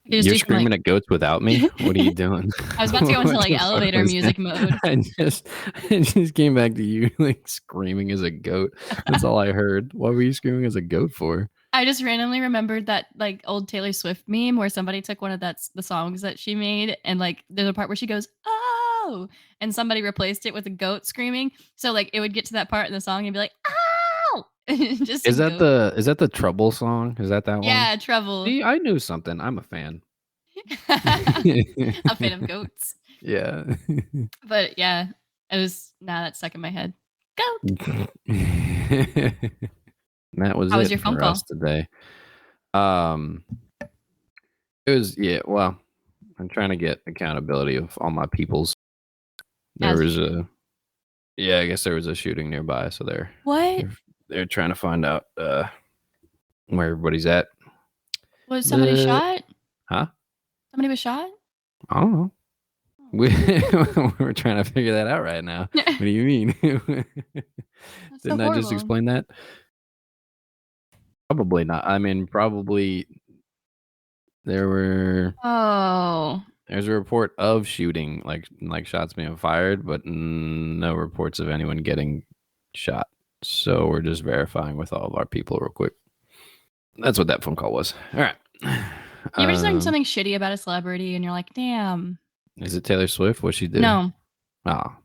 I could just You're do some like screaming at goats without me? What are you doing? I was about to go into What like the fuck elevator was that? music mode. I just, I just came back to you like screaming as a goat. That's all I heard. What were you screaming as a goat for? I just randomly remembered that like old Taylor Swift meme where somebody took one of that's the songs that she made and like there's a part where she goes, "Oh," and somebody replaced it with a goat screaming. So like it would get to that part in the song and be like, "Ow!" just a goat. Is that the Trouble song? Is that one? Yeah, Treble. See, I knew something. I'm a fan. A fan of goats. Yeah. But yeah, it was now that's stuck in my head. Goat. That was How was your it phone for call? us today. Um, it was yeah. Well, I'm trying to get accountability of all my peoples. There As you was should. a yeah. I guess there was a shooting nearby, so What? they're, they're trying to find out where everybody's at. Was somebody The shot? huh? Somebody was shot? I don't know. Oh. We we're trying to figure that out right now. What do you mean? That's so Didn't I just horrible. explain that? Probably not. I mean, probably there were Oh. there's a report of shooting, like shots being fired, but no reports of anyone getting shot. So we're just verifying with all of our people real quick. That's what that phone call was. All right. You ever done something shitty about a celebrity and you're like, damn. Is it Taylor Swift? What'd she do? No. Oh,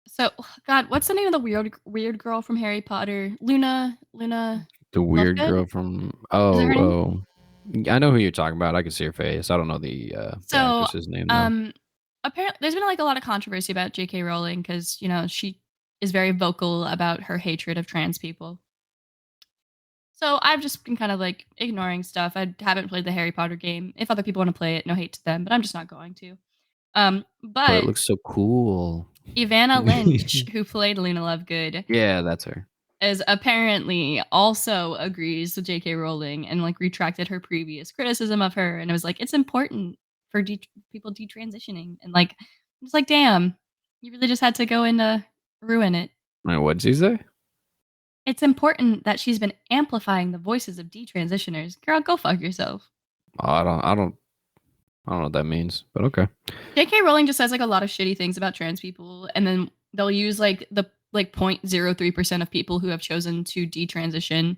So God, what's the name of the weird girl from Harry Potter? Luna the weird Lovegood? girl from Is that her name? I know who you're talking about. I can see her face. I don't know the So actress's name though. um apparently there's been like a lot of controversy about JK Rowling because, you know, she is very vocal about her hatred of trans people. So I've just been kind of like ignoring stuff. I haven't played the Harry Potter game. If other people want to play it, no hate to them, but I'm just not going to. But it But looks so cool. Ivana Lynch, who played Luna Lovegood, Yeah, that's her. is apparently also agrees with J.K. Rowling and like retracted her previous criticism of her, and it was like it's important for people detransitioning, and like it's like damn, you really just had to go in to ruin it. Wait, what'd she say? It's important that she's been amplifying the voices of detransitioners. Girl, go fuck yourself. Oh, I don't know what that means, but okay. J.K. Rowling just says like a lot of shitty things about trans people, and then they'll use like the like 0.03% of people who have chosen to detransition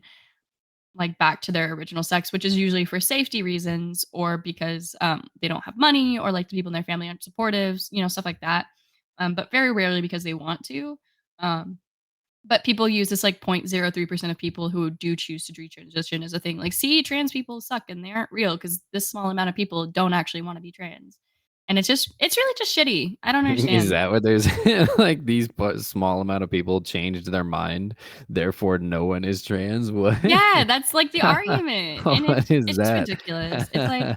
like back to their original sex, which is usually for safety reasons or because they don't have money or like the people in their family aren't supportive, you know, stuff like that. But very rarely because they want to. Um, but people use this like 0.03% of people who do choose to detransition as a thing. Like, see, trans people suck and they aren't real because this small amount of people don't actually want to be trans. And it's really just shitty. I don't Is understand. that what there's like these small amount of people changed their mind, therefore no one is trans? What? Yeah, that's like the argument, and What is it's just that? ridiculous. It's like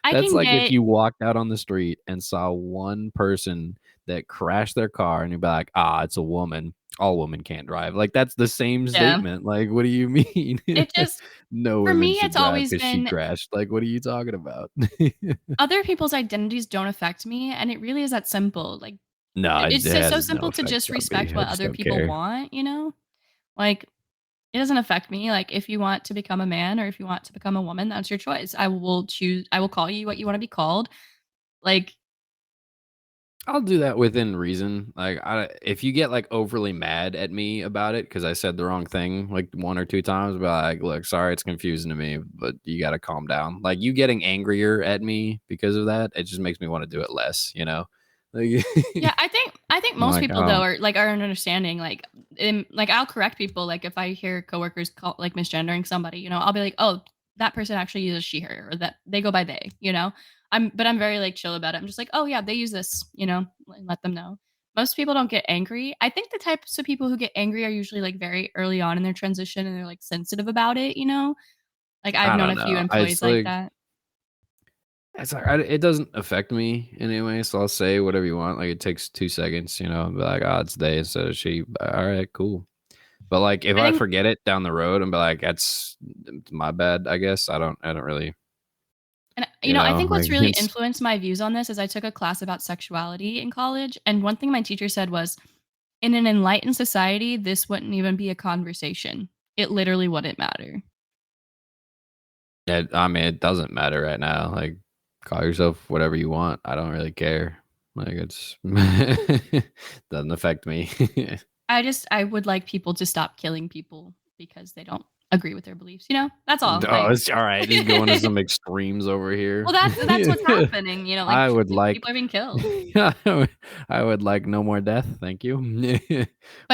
I That's can like if get you walked out on the street and saw one person that crashed their car and you'd be like, ah, it's a woman. All women can't drive. Like that's the same yeah. statement. Like, what do you mean? It just No for women me, should it's drive always because she been crashed. Like, what are you talking about? other people's identities don't affect me, and it really is that simple. Like, No, it it's just so has no simple to effect just on me. respect I what just other don't people care. want, you know? Like, it doesn't affect me. Like, if you want to become a man or if you want to become a woman, that's your choice. I will call you what you wanna be called. Like, I'll do that within reason. Like, if you get like overly mad at me about it because I said the wrong thing like one or two times, but like, look, sorry, it's confusing to me, but you got to calm down. Like, you getting angrier at me because of that, it just makes me want to do it less. You know, like, yeah, I think I'm most like, people though oh, are understanding. Like I'll correct people. Like if I hear coworkers call like misgendering somebody, I'll be like, oh, that person actually uses she her or that they go by they. I'm very like chill about it. I'm just like, oh yeah, they use this. And let them know. Most people don't get angry. I think the types of people who get angry are usually like very early on in their transition and they're like sensitive about it. Like I've I known don't a few know. employees like that. It's like, it doesn't affect me anyway. So I'll say whatever you want. Like, it takes 2 seconds, and be like, oh, it's they instead of she. All right, cool. But like if I I think forget it down the road and be like, that's my bad, I guess. I don't really, And, I think like what's really it's influenced my views on this is I took a class about sexuality in college. And one thing my teacher said was, in an enlightened society, this wouldn't even be a conversation. It literally wouldn't matter. I mean, it doesn't matter right now. Like, call yourself whatever you want. I don't really care. Like, it's doesn't affect me. I would like people to stop killing people because they don't agree with their beliefs. That's all. Oh, Like, it's all right. Just going to some extremes over well, here. that's what's happening. Like I would people like, are being killed. I would like no more death. Thank you. But I Let me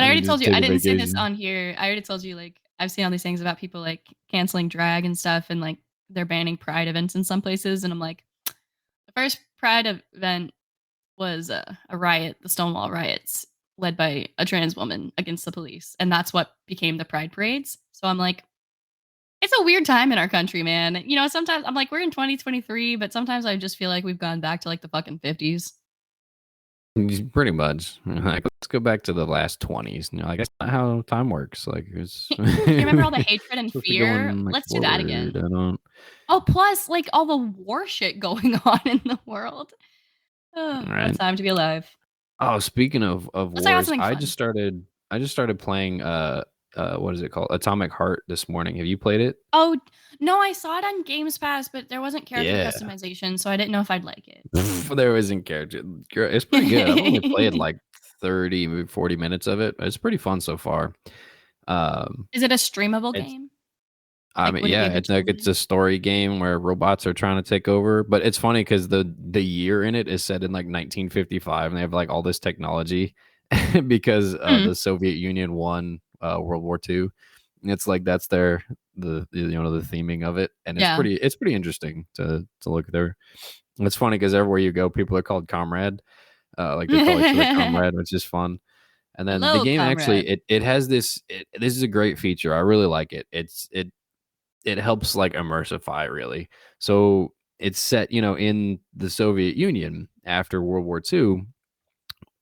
already told just you, take I a didn't say this vacation. on here. I already told you, like, I've seen all these things about people like canceling drag and stuff, and like they're banning pride events in some places. And I'm like, the first pride event was a riot, the Stonewall riots, led by a trans woman against the police. And that's what became the pride parades. So I'm like, it's a weird time in our country, man. Sometimes I'm like, we're in 2023, but sometimes I just feel like we've gone back to like the fucking 50s. Pretty much. Like, let's go back to the last 20s. Like, that's not how time works. Like, it's Do you remember all the hatred and supposed to be fear? going like Let's do that forward. again. I don't. Oh, plus like all the war shit going on in the world. Oh, All what a right. time to be alive. Oh, speaking of Let's talk about wars, something fun. I just started playing what is it called? Atomic Heart this morning. Have you played it? Oh, no, I saw it on Games Pass, but there wasn't character Yeah. customization, so I didn't know if I'd like it. There isn't character. It's pretty good. I've only played like 30, maybe 40 minutes of it. It's pretty fun so far. Is it a streamable It's game? I Like, mean, would it be yeah, it's like it's eventually? a story game where robots are trying to take over. But it's funny because the year in it is set in like 1955, and they have like all this technology because Mm, the Soviet Union won World War II. And it's like that's their the theming of it, and yeah. it's pretty interesting to look there. It's funny because everywhere you go, people are called comrade. Like they call each other comrade, which is fun. And then the Hello, game actually comrade. it has this is a great feature. I really like it. It helps like immersify really. So it's set, in the Soviet Union after World War II.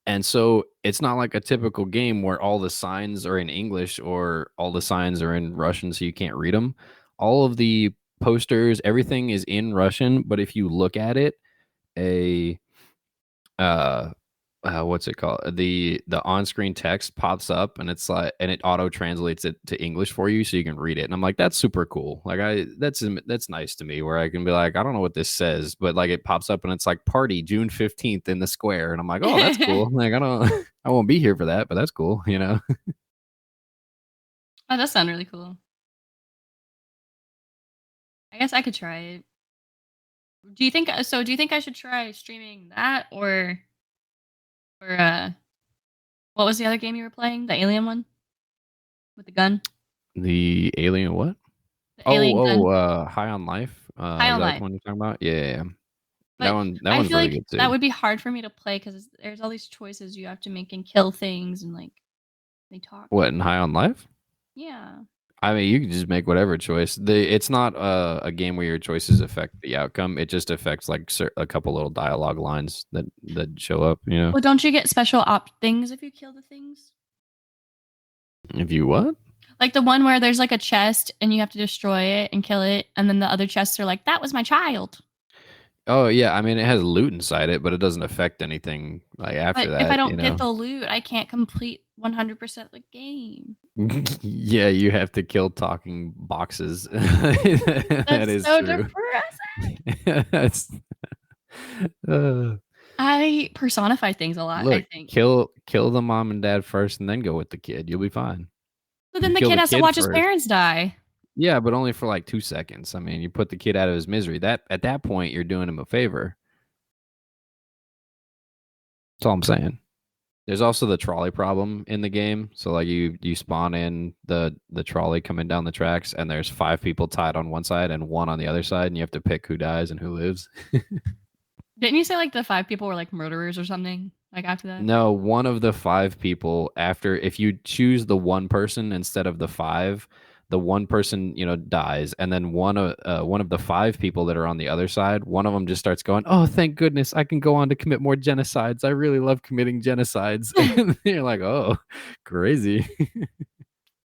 And so it's not like a typical game where all the signs are in English or all the signs are in Russian so you can't read them. All of the posters, everything is in Russian, but if you look at it, a uh what's it called, the on-screen text pops up and it's like and it auto translates it to English for you so you can read it, and I'm like, that's super cool. Like, that's nice to me where I can be like, I don't know what this says, but like it pops up and it's like party June 15th in the square, and I'm like, oh, that's cool. Like, I don't I won't be here for that, but that's cool. Oh, that sounds really cool. I guess I could try it. Do you think I should try streaming that or what was the other game you were playing? The alien one with the gun? The alien what? The alien gun? High on Life. High Is on that the Life. one you're talking about? Yeah, yeah, yeah. But that I one's feel really like good too. that would be hard for me to play because there's all these choices you have to make and kill things and like they talk. What, in High on Life? Yeah. I mean, you can just make whatever choice. It's not a game where your choices affect the outcome. It just affects like a couple little dialogue lines that show up. You know, Well, don't you get special things if you kill the things? if you what? Like the one where there's like a chest and you have to destroy it and kill it, and then the other chests are like, that was my child. Oh yeah, I mean it has loot inside it, but it doesn't affect anything like But after if I that. You don't get know. the loot, I can't complete 100% the game. Yeah, you have to kill talking boxes. That That's is so true. depressing. That's, uh, I personify things a lot, I look, think. kill the mom and dad first, and then go with the kid. You'll be fine. So You then the kill kid the has to kid watch his first. parents die. Yeah, but only for like 2 seconds. I mean, you put the kid out of his misery. That at that point, you're doing him a favor. That's all I'm saying. There's also the trolley problem in the game. So like you spawn in the trolley coming down the tracks, and there's 5 people tied on one side and one on the other side, and you have to pick who dies and who lives. Didn't you say like the 5 people were like murderers or something? Like after that? No, one of the 5 people, after if you choose the one person instead of the five, the one person, dies, and then one of the 5 people that are on the other side, one of them just starts going, "Oh, thank goodness, I can go on to commit more genocides. I really love committing genocides." And you're like, "Oh, crazy."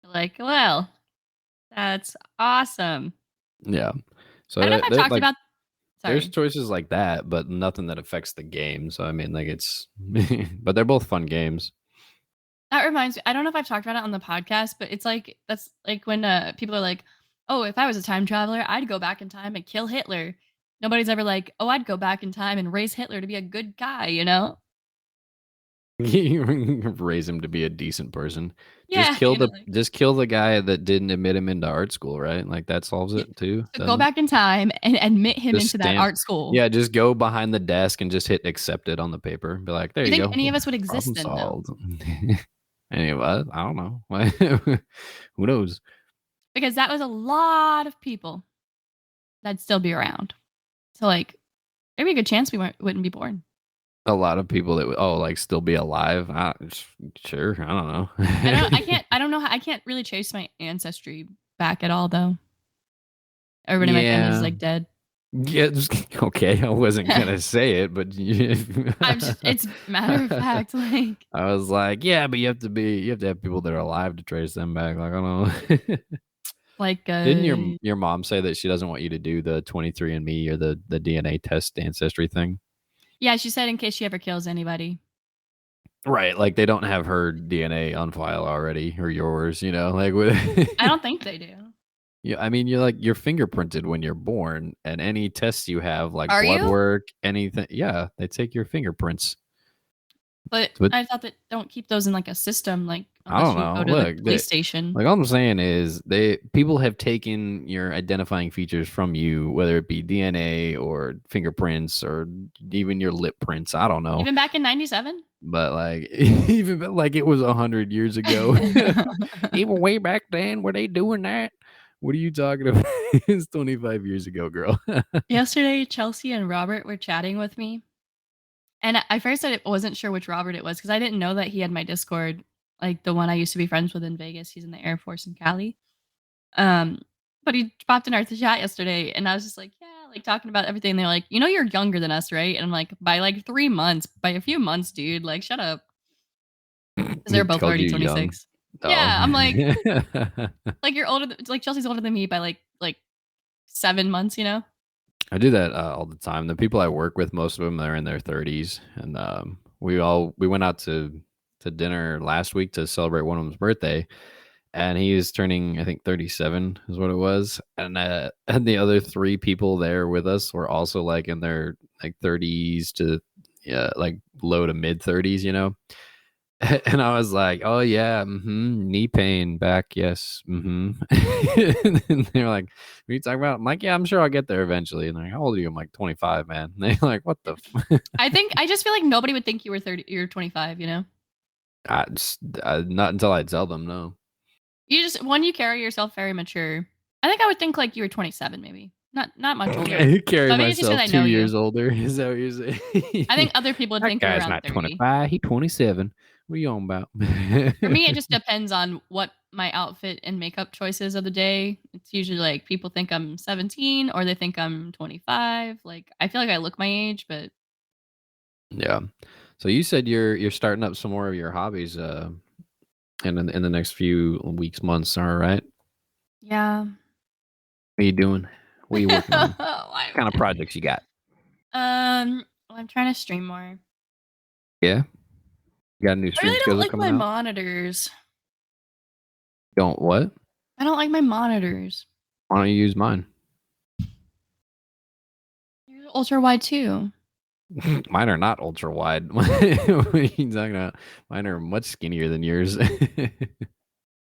Like, well, that's awesome. Yeah. I don't know So if I've talked like about. there's Sorry. choices like that, but nothing that affects the game. So I mean, like it's, but they're both fun games. That reminds me. I don't know if I've talked about it on the podcast, but it's like that's like when people are like, "Oh, if I was a time traveler, I'd go back in time and kill Hitler." Nobody's ever like, "Oh, I'd go back in time and raise Hitler to be a good guy," you know? Raise him to be a decent person. Just Yeah, kill you know, the like just kill the guy that didn't admit him into art school, right? Like that solves yeah. it too, So go doesn't it? back in time and admit him Just into that stamp. art school. Yeah, just go behind the desk and just hit accepted on the paper. Be like, there Do you you think go. any of us would exist Problem then, though? solved. Any of us? I don't know. Who knows? Because that was a lot of people that'd still be around. So like, there'd be a good chance we wouldn't be born. A lot of people that would, like still be alive. Sure, I don't know. I don't. I can't. I don't know. I can't really trace my ancestry back at all, though. Everybody in my family is Yeah. like dead. Yeah, okay. I wasn't gonna say it, but I'm just. It's matter of fact. Like, I was like, yeah, but you have to have people that are alive to trace them back. Like, I don't know. like. Didn't your mom say that she doesn't want you to do the 23andMe or the DNA test ancestry thing? Yeah, she said in case she ever kills anybody. Right, like they don't have her DNA on file already or yours, like with I don't think they do. Yeah, I mean, you're fingerprinted when you're born, and any tests you have, like Are blood you? work, anything, yeah, they take your fingerprints. But But I thought that don't keep those in like a system, like I unless don't you know. go to the Look, police station. like all I'm saying is people have taken your identifying features from you, whether it be DNA or fingerprints or even your lip prints. I don't know, Even back in '97. but like even like it was 100 years ago, even way back then, were they doing that? What are you talking about? It's 25 years ago, girl. Yesterday, Chelsea and Robert were chatting with me. And I first I wasn't sure which Robert it was because I didn't know that he had my Discord, like the one I used to be friends with in Vegas. He's in the Air Force in Cali. Um, but he popped in our chat yesterday, and I was just like, yeah, like talking about everything. They're like, you're younger than us, right? And I'm like, by like 3 months, by a few months, dude. Like, shut up, because they're He both called already you young. 26. Oh. Yeah, I'm like you're older. Like Chelsea's older than me by like 7 months. I do that all the time. The people I work with, most of them, they're in their 30s, and we went out to dinner last week to celebrate one of them's birthday, and he was turning, I think, 37 is what it was, and the other 3 people there with us were also like in their like 30s to, yeah, like low to mid 30s, And I was like, "Oh yeah, knee pain, back, yes, And they're like, "What are you talking about?" I'm like, "Yeah, I'm sure I'll get there eventually." And they're like, "How old are you?" I'm like, "25, man." And they're like, "What the?" I just feel like nobody would think you were 30. You're 25. Not until I tell them. No, You carry yourself very mature. I think I would think like you were 27, maybe. not much older. I carry But maybe it's just because myself I know 2 years you. older. Is that what you're saying? I think other people would That think you're guy's around not 30. 25. He 27. What are you on about? For me, it just depends on what my outfit and makeup choices of the day. It's usually like people think I'm 17 or they think I'm 25. Like I feel like I look my age, but Yeah. So you said you're starting up some more of your hobbies in the next few weeks, months, all right? yeah. What are you doing? What are you working on? Why What would kind of that? projects you got? Well, I'm trying to stream more. Yeah. You got a new I stream really don't schedule like coming my out? monitors. Don't what? I don't like my monitors. Why don't you use mine? They're ultra wide too. Mine are not ultra wide. What are you talking about? Mine are much skinnier than yours.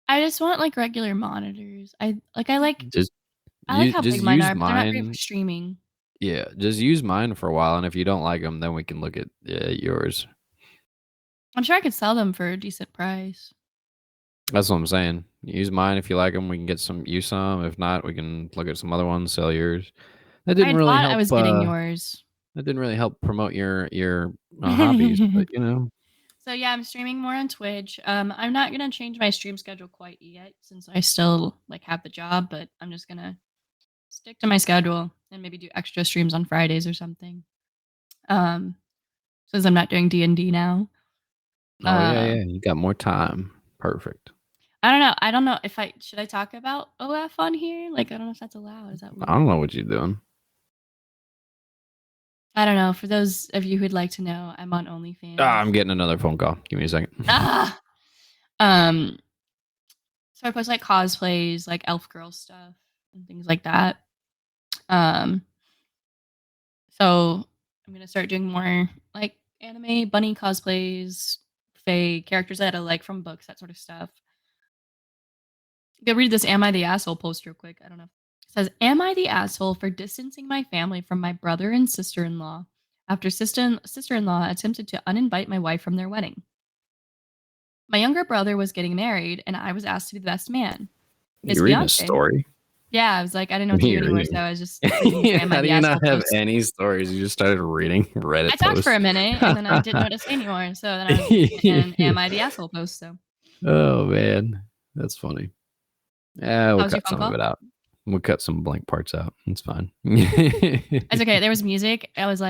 I just want like regular monitors. just I like you how just big mine use are, but they're not great for mine. streaming. Yeah, just use mine for a while, and if you don't like them, then we can look at yours. I'm sure I could sell them for a decent price. That's what I'm saying. Use mine if you like them. We can get some use some. If not, we can look at some other ones. Sell yours. That I didn't had really thought I help. was getting yours. That didn't really help promote your hobbies, but you know. So yeah, I'm streaming more on Twitch. I'm not gonna change my stream schedule quite yet since I still like have the job, but I'm just gonna stick to my schedule and maybe do extra streams on Fridays or something. Um, since I'm not doing D&D now. Oh yeah, Uh, yeah. You got more time. Perfect. I don't know. I don't know if I should I talk about OF on here. Like I don't know if that's allowed. Is that I don't weird? know what you're doing. I don't know. For those of you who'd like to know, I'm on Ah, OnlyFans. I'm getting another phone call. Give me a second. Ah. Um. So I post like cosplays, like elf girl stuff and things like that. Um. So I'm gonna start doing more like anime bunny cosplays, fae characters that I like from books, that sort of stuff. Go read this "Am I the asshole" post real quick. I don't know. It says, "Am I the asshole for distancing my family from my brother and sister-in-law after sister-in-law attempted to uninvite my wife from their wedding? My younger brother was getting married, and I was asked to be the best man. His You reading a fiance." story? Yeah, I was like, I didn't know what to do You anymore, so reading? I was just reading this "Am I How do the you not asshole" have post. any stories? You just started reading I Reddit talked for posts. a minute, and then I didn't know what to say anymore, so then I was reading an "Am I the asshole" post. So, Oh man, that's funny. Yeah, how we'll was your cut phone some of call? it out. We'll cut some blank parts out. It's fine. It's okay. There was music. I was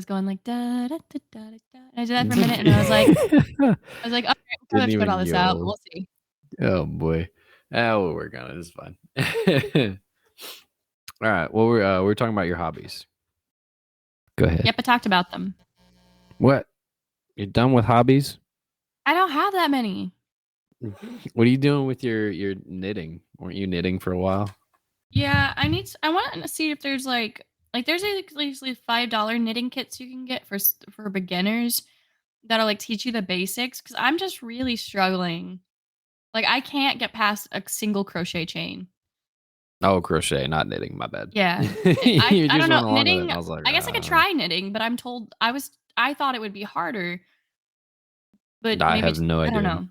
going like da da da da da. Da. I did that for a It's minute, and I okay. was like, all right, we'll probably have Didn't to cut even all this out. yodel. We'll see. Oh boy. Ah, we'll work on it. It's fine. All right. Well, we're talking about your hobbies. Go ahead. Yep, I talked about them. What? You're done with hobbies? I don't have that many. What are you doing with your knitting? Weren't you knitting for a while? Yeah, I want to see if there's like there's like $5 knitting kits you can get for beginners that'll like teach you the basics because I'm just really struggling. Like I can't get past a single crochet chain. Oh, crochet, not knitting. My bad. Yeah. You I just don't know. went along with it, Knitting, and I was like, I guess I could try knitting, but I thought it would be harder, but I maybe have it's no I don't idea. know.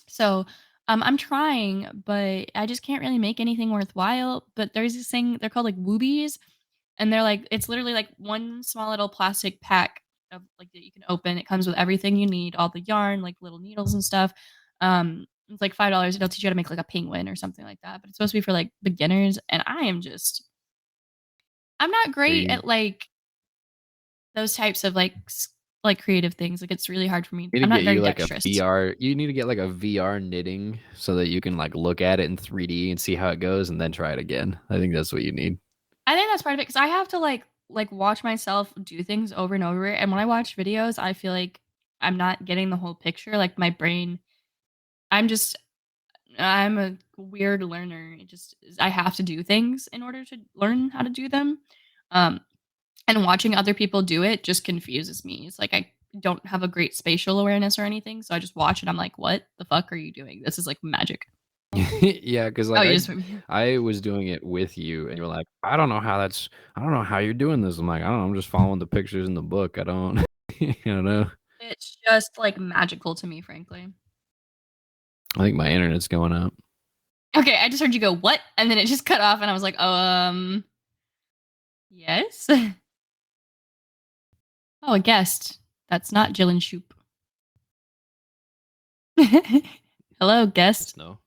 So, I'm trying, but I just can't really make anything worthwhile. But there's this thing, they're called like woobies, and they're like it's literally like one small little plastic pack of like that you can open. It comes with everything you need, all the yarn, like little needles and stuff. It's like $5. It'll teach you how to make like a penguin or something like that. But it's supposed to be for like beginners, and I'm not great You at like those types of like creative things. Like it's really hard for me. need to I'm not get very you like a dexterous. VR. You need to get like a VR knitting so that you can like look at it in 3D and see how it goes, and then try it again. I think that's what you need. I think that's part of it because I have to like watch myself do things over and over. And when I watch videos, I feel like I'm not getting the whole picture. Like my brain, I'm just I'm a weird learner. I have to do things in order to learn how to do them. Um, and watching other people do it just confuses me. It's like I don't have a great spatial awareness or anything, so I just watch it. I'm like, what the fuck are you doing? This is like magic. Yeah, because Oh, like you just I was doing it with you, and you're like, I don't know how you're doing this. I'm like, I don't know. I'm just following the pictures in the book. I don't, I don't know. it's just like magical to me, frankly. I think my internet's going out. Okay, I just heard you go, "What?" And then it just cut off, and I was like, Yes. Oh, a guest. That's not Jillian Shoop. Hello, guest. No.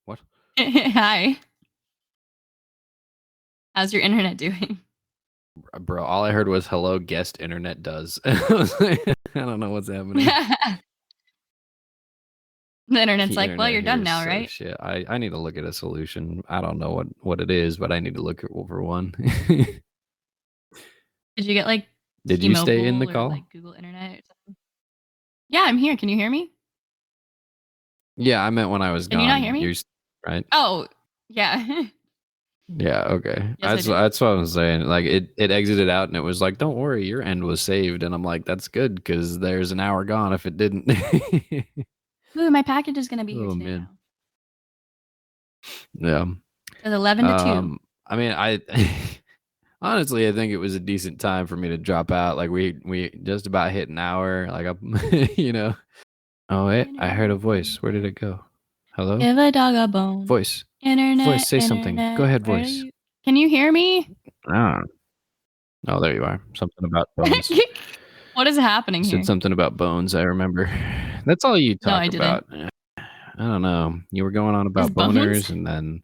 What? Hi. How's your internet doing? Bro, all I heard was hello, guest internet does. I was like, I don't know what's happening. The internet's The like, well, internet you're here done is now, so right? shit. I need to look at a solution. I don't know what it is, but I need to look over one. Did you get like Did you stay in the T-Mobile or call? like Google Internet or something? Yeah, I'm here. Can you hear me? Yeah, I meant when I was Can you not hear gone. me? Right? Oh, yeah. Yeah, okay. Yes, I do. That's what I was saying. Like it exited out and it was like, "Don't worry, your end was saved." And I'm like, "That's good because there's an hour gone if it didn't." Ooh, my package is gonna be here Oh today man. now. Yeah. It's 11 to 2. I mean, I honestly, I think it was a decent time for me to drop out. Like we just about hit an hour. Like I, you know. Oh wait, I heard a Internet, voice. Where did internet. it go? Hello, Give a dog a bone. voice, voice, Internet, say something. Go internet. ahead, Where do voice. you? Can you hear me? Ah, oh, there you are. Something about bones. What is happening You said here? something about bones. I remember. That's all you No, talk I didn't. about. I don't know. You were going on Is about bones? boners, and then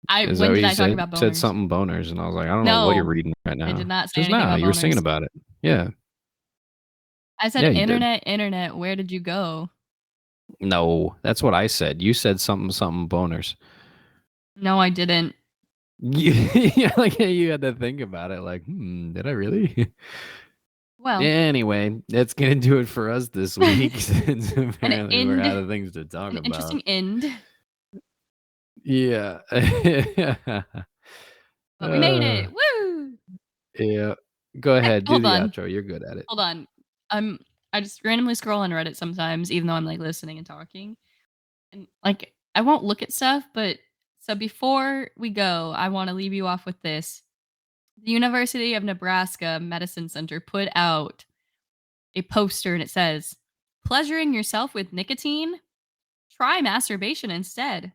I is that when what did you I talk said? about You said boners? something boners, and I was like, I don't know what you're No, reading right I did now. not say Just anything now, about you were singing boners. about it. Yeah, I said yeah, you did. internet, internet. Where did you go? No, that's what I said. You said something boners. No, I didn't. Yeah, like you had to think about it. Like, did I really? Well, Anyway, that's gonna do it for us this week since an apparently we're end, out of things to talk an about. interesting end, Yeah. but we made uh, it. Woo! yeah. Go Hey, ahead, do hold the on, outro. You're good at it. hold on. I just randomly scroll on Reddit sometimes, even though I'm like listening and talking, and like I won't look at stuff. But so before we go, I want to leave you off with this. The University of Nebraska Medicine Center put out a poster and it says, "Pleasuring yourself with nicotine? Try masturbation instead."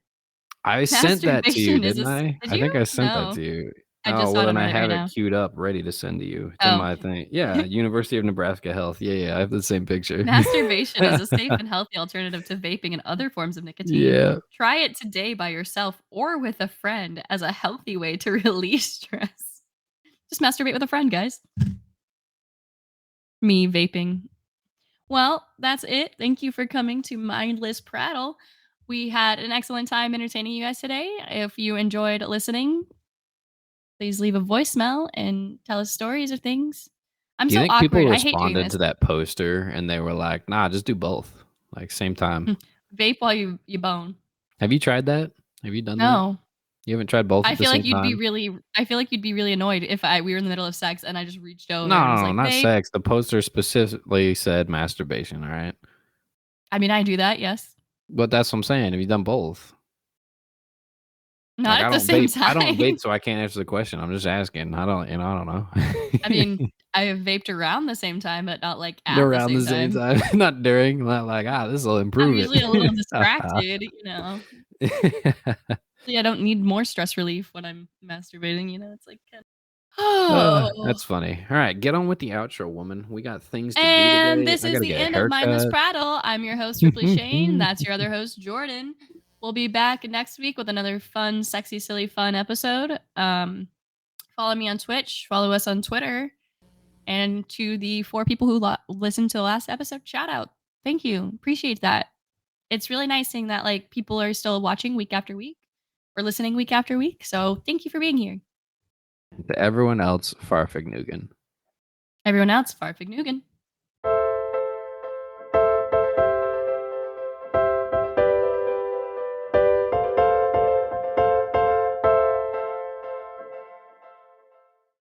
I sent that to you, Masturbation is a. didn't I? Did I think you? I sent that No, to you. I Oh, just well, saw it on then I Reddit right have it now. queued up, ready to send to you. It's in Oh. my thing. Yeah, University of Nebraska Health. Yeah, I have the same picture. Masturbation is a safe and healthy alternative to vaping and other forms of nicotine. Yeah. Try it today by yourself or with a friend as a healthy way to release stress. Just masturbate with a friend, guys. Me vaping. Well, that's it. Thank you for coming to Mindless Prattle. We had an excellent time entertaining you guys today. If you enjoyed listening, please leave a voicemail and tell us stories or things. I'm Do you so think people awkward. I hate doing responded this. to that poster and they were like, "Nah, just do both, like same time"? Vape while you bone. Have you tried that? Have you done that? No. You haven't tried both I at the feel like same you'd be time? really I feel like you'd be really annoyed if we were in the middle of sex and I just reached over No, and was no, no, like, not "Vape." sex. The poster specifically said masturbation. All right, I mean, I do that, yes. but that's what I'm saying. Have you done both? Not Like at the same I don't vape, time. so I can't answer the question. I'm just asking. I don't I mean, know. I have vaped around the same time, but not like at the Around the same same time. time, not during. Not like this will I'm improve usually a little it. distracted, Usually I don't need more stress relief when I'm masturbating, It's like oh. That's funny. All right, get on with the outro, woman. We got things to do And today. this I is gotta the get a end of Mindless haircut. Prattle. I'm your host, Ripley Shane. That's your other host, Jordan. We'll be back next week with another fun, sexy, silly, fun episode. Follow me on Twitch. Follow us on Twitter. And to the 4 people who listened to the last episode, shout out. Thank you. Appreciate that. It's really nice seeing that like people are still watching week after week or listening week after week. So thank you for being here. To everyone else, farfig nugen. Everyone else, farfig nugen.